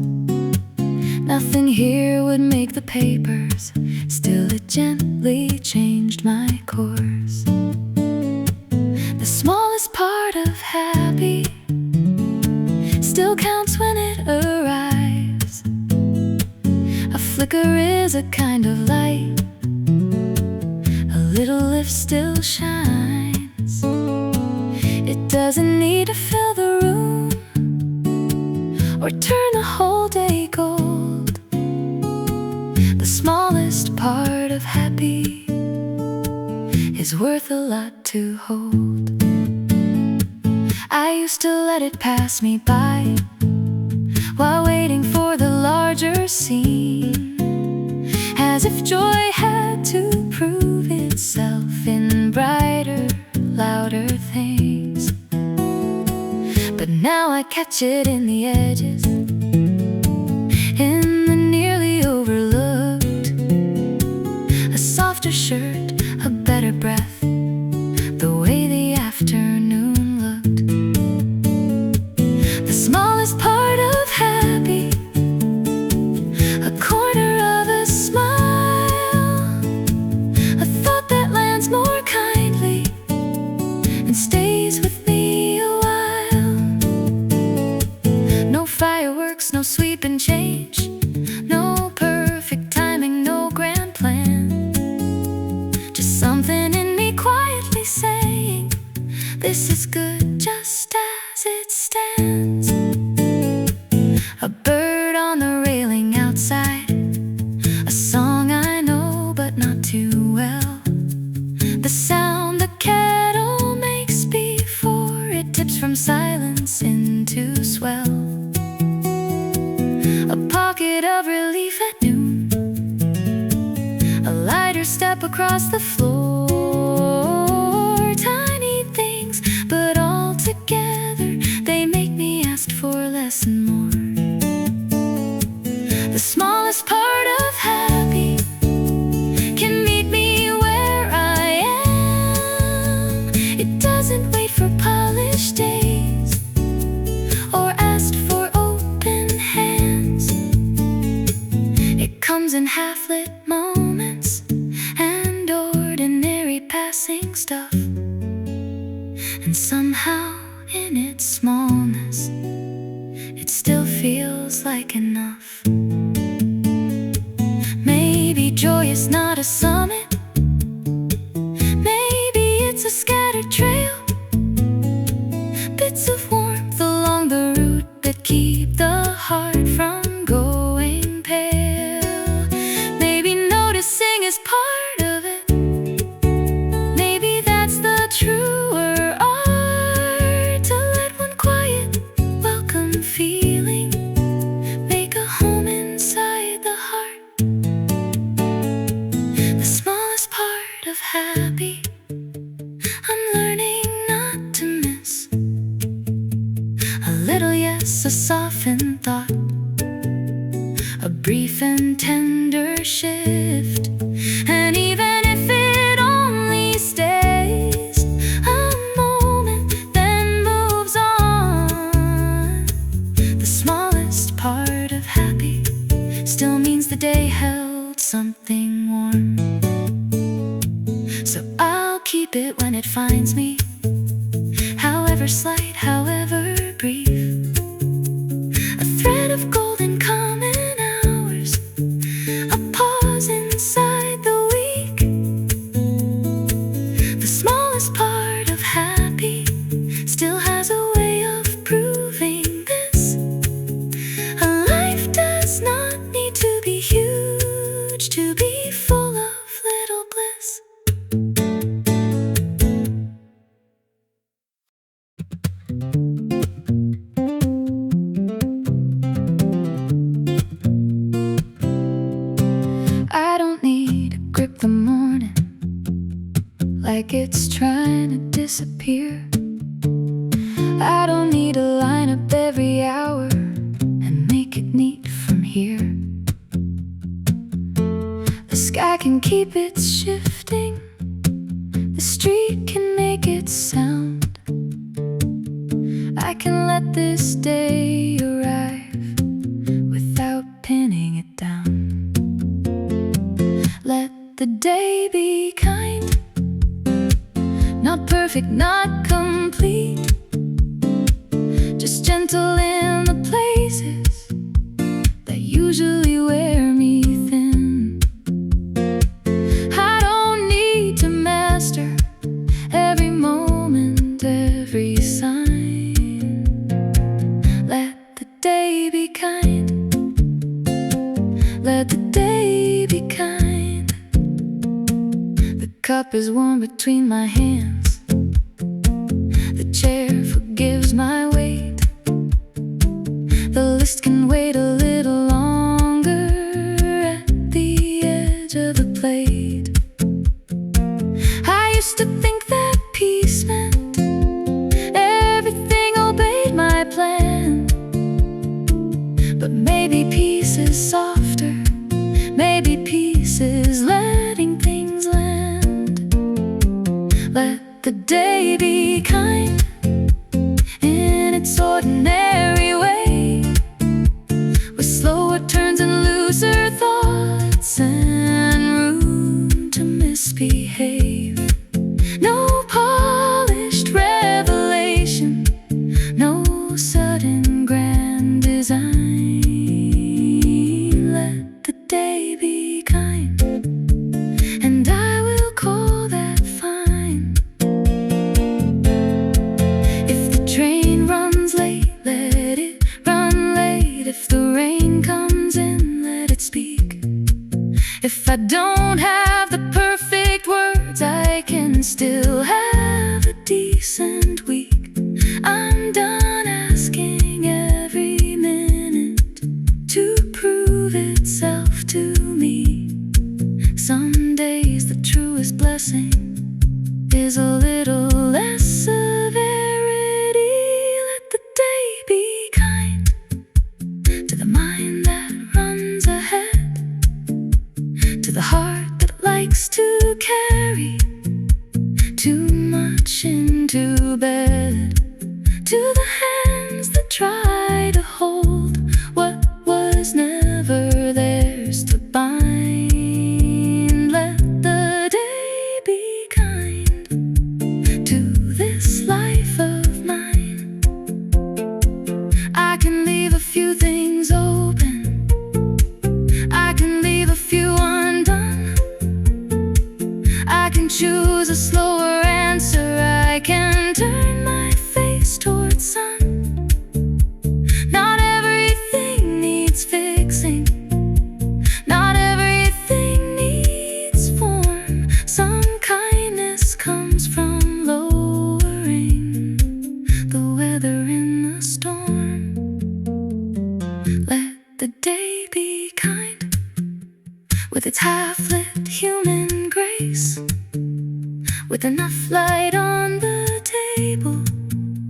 Nothing here would make the papers, still it gently changed my course. The smallest part of happy still counts when it arrives. A flicker is a kind of light, a little lift still shines. It doesn't need to fill the room or turn the whole day gold. The smallest part of happy is worth a lot to hold. I used to let it pass me by while waiting for the larger scene, as if joy had to prove itself in brighter, louder things. But now I catch it in the edges, in the nearly overlooked. A softer shirt, a better breath, the way the afternoon looked. The smallest part of happy, a corner of a smile, a thought that lands more kindly and stays with me a while. No fireworks, no sweeping change, no perfect timing, no grand plan. Just something in me quietly saying, this is good just as it stands. A bird on the railing outside, a song I know but not too well. The sound the kettle makes before it tips from silence into swell. A pocket of relief at noon, a lighter step across the floor. Tiny things, but all together they make me ask for less and more. The smallest part of happy can meet me where I am. It doesn't wait for polished days or ask for open hands. It comes in half-lit moments and ordinary passing stuff, and somehow in its smallness it still feels like enough. Maybe joy is not a summit, maybe it's a scattered trail, bits of warmth along the route that keep the heart from going pale. Maybe noticing is part of it, maybe that's the truer art, to let one quiet, welcome feeling make a home inside the heart. The smallest part of happy I'm learning not to miss. A little yes, a softened thought, a brief and tender shift. And even if it only stays a moment, then moves on, the smallest part of happy still means the day held something warm. So I'll keep it when it finds me, however slight, however brief. A thread of golden common hours, a pause inside the week. The smallest part of happy still has a way of proving this. A life does not need to be huge to be full of little bliss. I don't need to grip the morning like it's trying to disappear. I don't need to line up every hour and make it neat from here. The sky can keep it shifting, the street can make it sound. I can let this day arrive without pinning it down. Let the day be kind, not perfect, not complete, just gentle in the places that usually wear me thin. I don't need to master every moment, every sign. Let the day be kind, let the day be kind. The cup is warm between my hands, the chair forgives my weight. The list can wait a little longer at the edge of the plate. I used to think that peace meant everything obeyed my plan. But maybe peace is softer, maybe peace is letting things land. Let the day be kind in its ordinary way, with slower turns and looser thoughts and room to misbehave. No polished revelation, no sudden grand design. Let the day be kind, and I will call that fine. If the train runs late, let it run late. If the rain comes in, let it speak. If I don't have the perfect words, I can still have a decent week. I'm done asking every minute to prove itself to me. Some days the truest blessing is a little less severity. Let the day be kind to the mind that runs ahead, to the heart that likes to carry too much into bed, to the hands that try to hold what was never theirs to bind. Let the day be kind to this life of mine. I can leave a few things open, I can leave a few undone. I can choose a slower answer, I can turn my face towards sun. Not everything needs fixing, not everything needs form. Some kindness comes from lowering the weather in the storm. Let the day be kind, with its half-lit human grace, with enough light on the table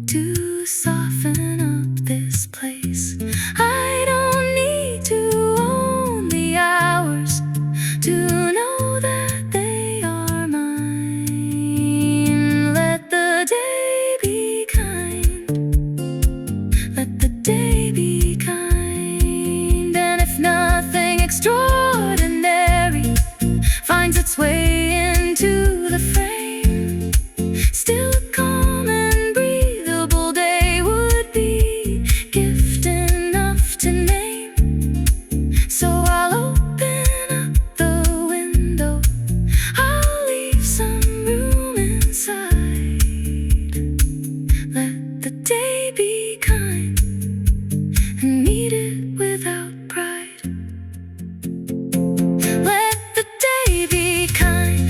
to soften up this place. I don't need to own the hours to know that they are mine. Let the day be kind, let the day be kind. And if nothing extraordinary finds its way into the frame, still a calm and breathable day would be gift enough to name. So I'll open up the window, I'll leave some room inside. Let the day be kind and meet it without pride. Let the day be kind.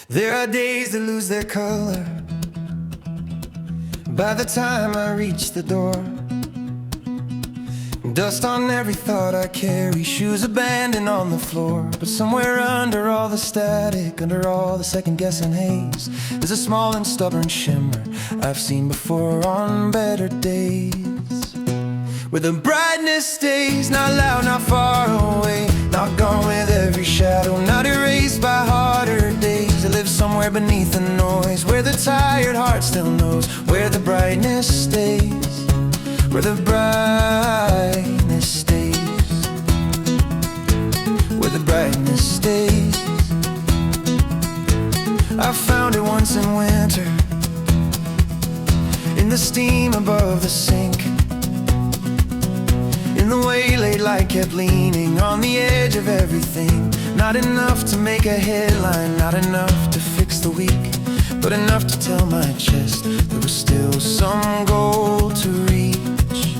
There are days that lose their color by the time I reach the door. Dust on every thought I carry, shoes abandoned on the floor. But somewhere under all the static, under all the second-guessing haze, there's a small and stubborn shimmer I've seen before on better days, where the brightness stays, not loud, not far away, not gone with every shadow, not erased by harder days. It lives somewhere beneath the noise, where the tired heart still knows where the brightness stays, where the brightness stays, where the brightness stays. I found it once in winter, in the steam above the sink, in the way late light kept leaning on the edge of everything. Not enough to make a headline, not enough to fix the week, but enough to tell my chest there was still some goal to reach,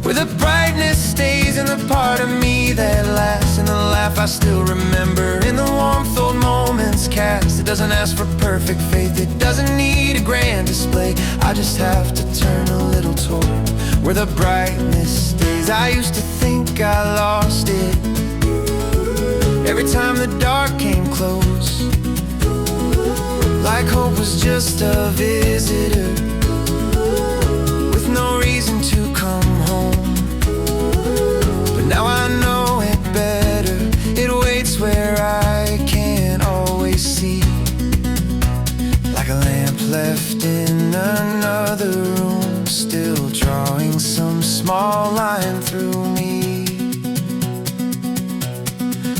where the brightness stays in the part of me that lasts, in the laugh I still remember, in the warmth old moments cast. It doesn't ask for perfect faith, it doesn't need a grand display. I just have to turn a little toward where the brightness stays. I used to think I lost it every time the dark came close, like hope was just a visitor with no reason to come home. But now I know it better, it waits where I can't always see, like a lamp left in another room, still drawing some small line through me.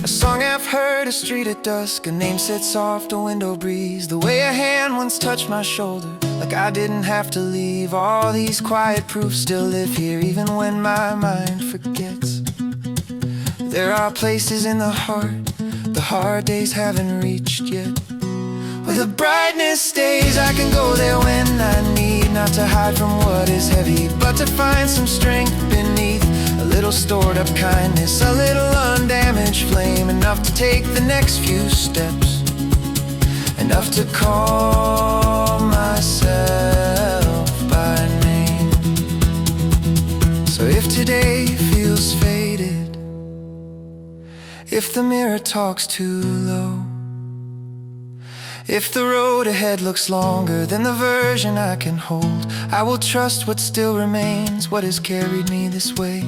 A song I've heard, a street at dusk, a name said soft, a window breeze, the way a hand once touched my shoulder, like I didn't have to leave. All these quiet proofs still live here, even when my mind forgets. There are places in the heart the hard days haven't reached yet, where the brightness stays. I can go there when I need, not to hide from what is heavy, but to find some strength beneath. A little stored up kindness, a little undamaged flame, enough to take the next few steps, enough to call myself by name. So if today feels faded, if the mirror talks too low, if the road ahead looks longer than the version I can hold, I will trust what still remains, what has carried me this way.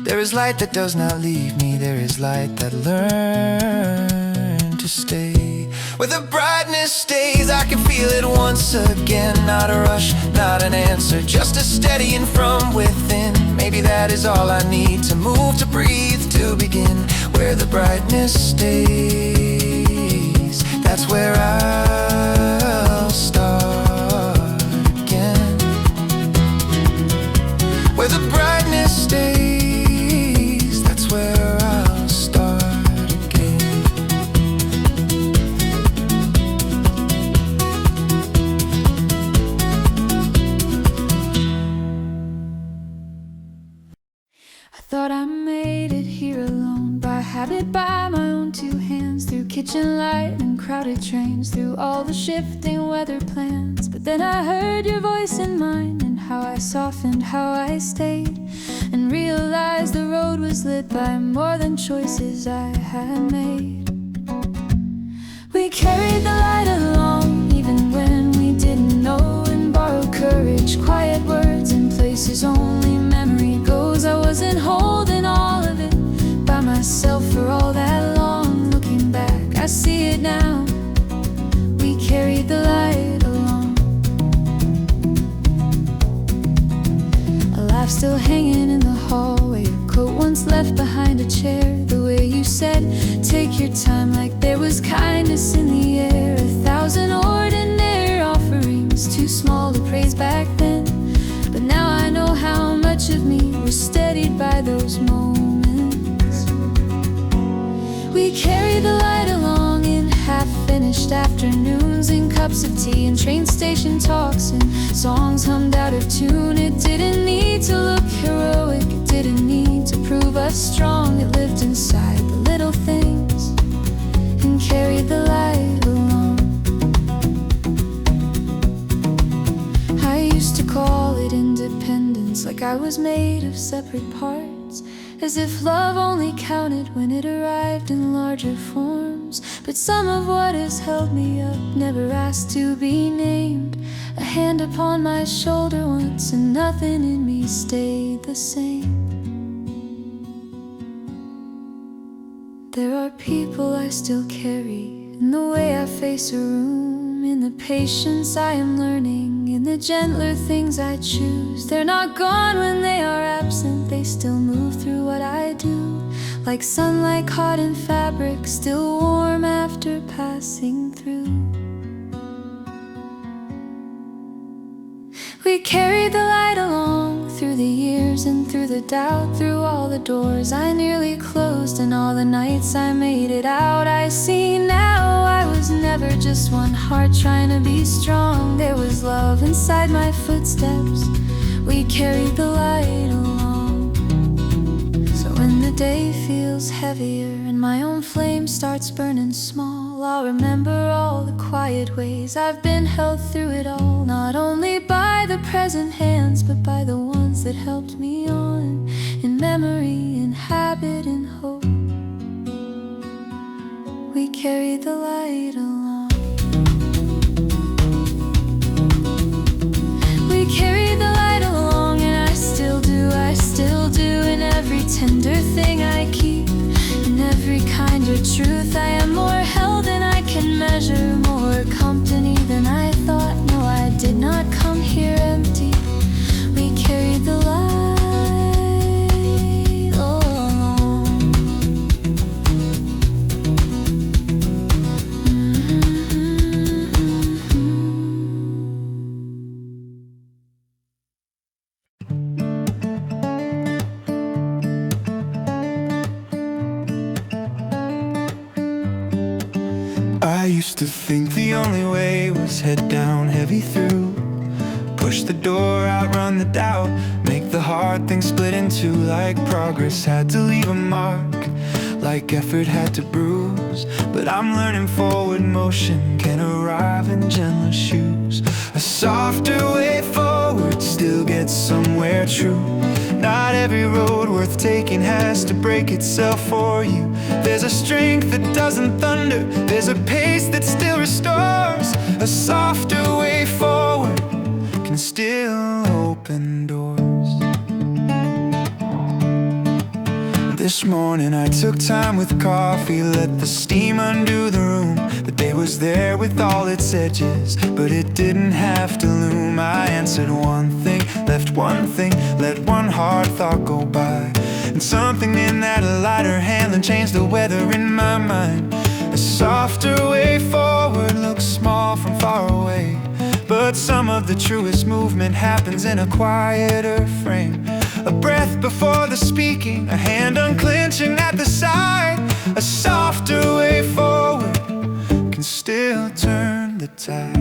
There is light that does not leave me, there is light that learned to stay. Where the brightness stays, I can feel it once again. Not a rush, not an answer, just a steadying from within. Maybe that is all I need to move, to breathe, to begin. Where the brightness stays, that's where I'll start again. Where the brightness stays, that's where I'll start again. I thought I made it here alone, by habit, by my own two hands, through kitchen light and crowded trains, through all the shifting weather plans. But then I heard your voice in mine, and how I softened, how I stayed, and realized the road was lit by more than choices I had made. We carried the light along, even when we didn't know, and borrowed courage, quiet words in places only memory goes. I wasn't holding all of it by myself for all that long. Looking back, I see it now. We carried the light along. A laugh still hanging in the hallway, a coat once left behind a chair. The way you said, take your time, like there was kindness in the air. 1,000 ordinary offerings, too small to praise back then. But now I know how much of me was steadied by those moments. We carried the light along in half-finished afternoons, in cups of tea and train station talks, and songs hummed out of tune. It didn't need to look heroic, it didn't need to prove us strong. It lived inside the little things and carried the light along. I was made of separate parts, as if love only counted when it arrived in larger forms. But some of what has held me up never asked to be named. A hand upon my shoulder once, and nothing in me stayed the same. There are people I still carry, in the way I face a room, in the patience I am learning, in the gentler things I choose. They're not gone when they are absent, they still move through what I do, like sunlight caught in fabric, still warm after passing through. We carried the light along through the years and through the doubt, through all the doors I nearly closed and all the nights I made it out. I see now I was never just one heart trying to be strong. There was love inside my footsteps. We carried the light along. So when the day feels heavier and my own flame starts burning small, I'll remember all the quiet ways I've been held through it all. Not only by the present hands, but by the ones that helped me on, in memory, in habit, in hope. We carried the light along. We carried the light along, and I still do, in every tender thing I keep, in every kinder truth. I am more held than I can measure, more company than I thought. No, I did not come here empty. We carried the light along. I used to think the only way was head down, heavy through, push the door out, run the doubt, make the hard things split in two, like progress had to leave a mark, like effort had to bruise. But I'm learning forward motion can arrive in gentler shoes. A softer way forward still gets somewhere true. Not every road worth taking has to break itself for you. There's a strength that doesn't thunder, there's a pace that still restores. A softer way forward can still open doors. This morning I took time with coffee, let the steam undo the room. The day was there with all its edges, but it didn't have to loom. I answered one thing, left one thing, let one hard thought go by, and something in that lighter handling changed the weather in my mind. A softer way forward looks small from far away, but some of the truest movement happens in a quieter frame. A breath before the speaking, a hand unclenching at the side. A softer way forward can still turn the tide.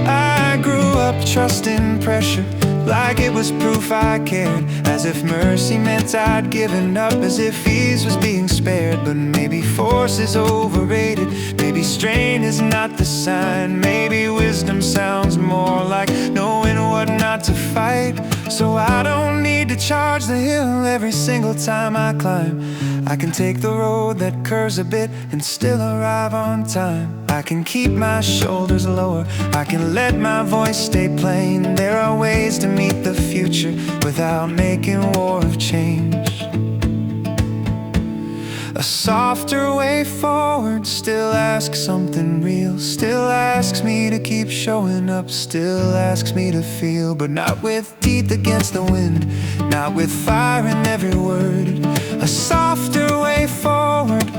I grew up trusting pressure like it was proof I cared, as if mercy meant I'd given up, as if ease was being spared. But maybe force is overrated, maybe strain is not the sign, maybe wisdom sounds more like knowing what not to fight. So I don't need to charge the hill every single time I climb. I can take the road that curves a bit and still arrive on time. I can keep my shoulders lower, I can let my voice stay plain. There are ways to meet the future without making war of change. A softer way forward still asks something real, still asks me to keep showing up, still asks me to feel, but not with teeth against the wind, not with fire in every word. A softer way forward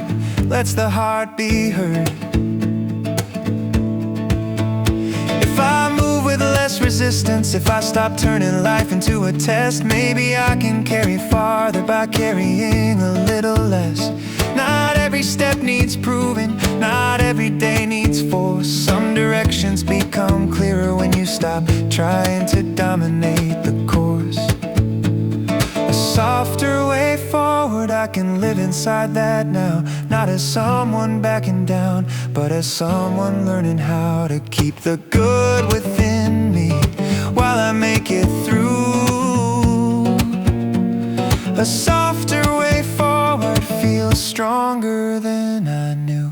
lets the heart be heard. If I move with less resistance, if I stop turning life into a test, maybe I can carry farther by carrying a little less. Not every step needs proving, not every day needs force. Some directions become clearer when you stop trying to dominate the course. A softer way forward, I can live inside that now, not as someone backing down, but as someone learning how to keep the good within me it through. A softer way forward feels stronger than I knew.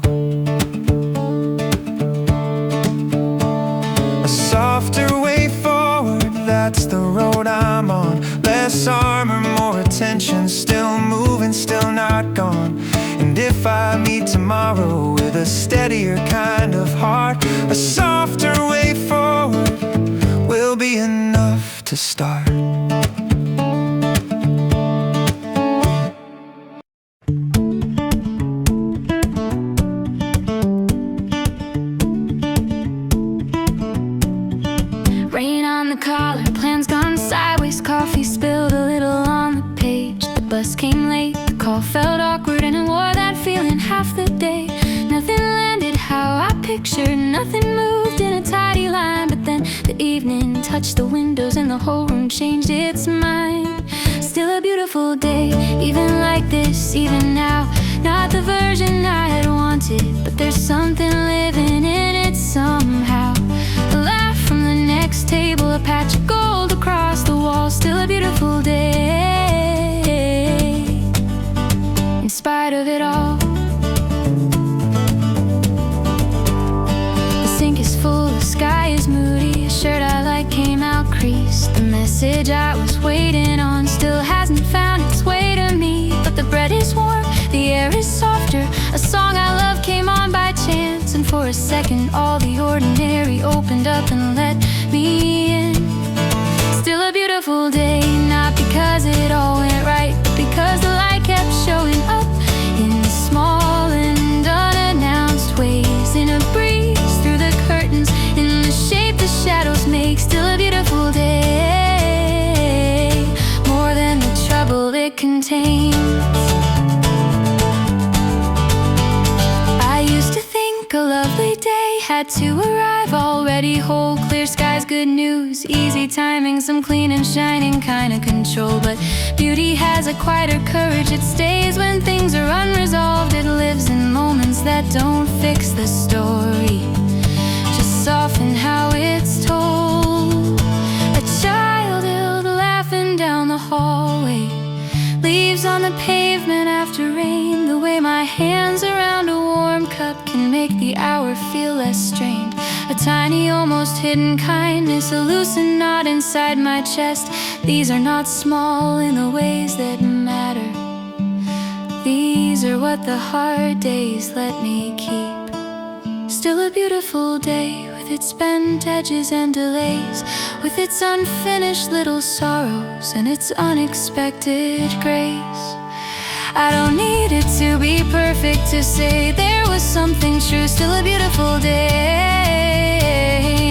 A softer way forward, that's the road I'm on. Less armor, more attention, still moving, still not gone. And if I meet tomorrow with a steadier kind of heart, a softer way forward will be enough to start. Rain on the collar, plans gone sideways, coffee spilled a little on the page. The bus came late, the call felt awkward, and I wore that feeling half the day. Nothing landed how I pictured, nothing moved in a tidy line. But then the evening touched the windows and the whole room changed its mind. Still a beautiful day, even like this, even now. Not the version I had wanted, but there's something living in it somehow. A laugh from the next table, a patch of gold across the wall. Still a beautiful day, in spite of it all. The sink is full, the sky is moody. A shirt I like came out creased. The message I was waiting on still hasn't found its way to me. But the bread is warm, the air is softer. A song I love came on by chance, and for a second all the ordinary opened up and let me in. Still a beautiful day, not because it all went right, but because the light kept showing up in small and unannounced ways. In a breeze through the curtains, in the shape the shadows make. Still a beautiful day, more than the trouble it contains. I used to think a lovely day had to arrive already whole, clear skies, good news, easy timing, some clean and shining kind of control. But beauty has a quieter courage, it stays when things are unresolved. It lives in moments that don't fix the story, just soften how it's told. A child ill laughing down the hallway, leaves on the pavement after rain. The way my hands around a warm cup can make the hour feel less strained. A tiny, almost hidden kindness, a loosened knot inside my chest. These are not small in the ways that matter. These are what the hard days let me keep. Still a beautiful day, with its bent edges and delays, with its unfinished little sorrows and its unexpected grace. I don't need it to be perfect to say there was something true. Still a beautiful day,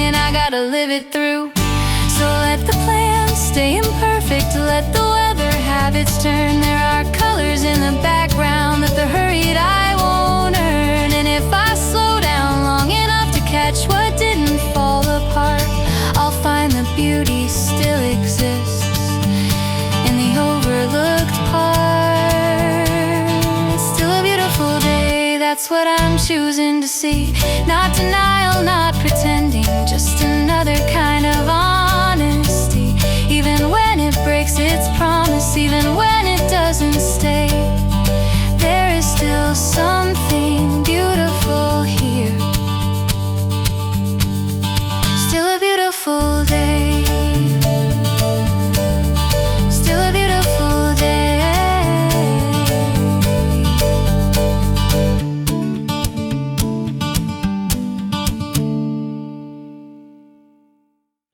and I gotta live it through. So let the plans stay imperfect, let the weather have its turn. There are colors in the background that the hurried eye won't earn. And if I slow down long enough to catch what didn't fall apart, I'll find the beauty still exists in the overlooked part. Still a beautiful day, that's what I'm choosing to see. Not denial, not pretending, just another kind of honesty.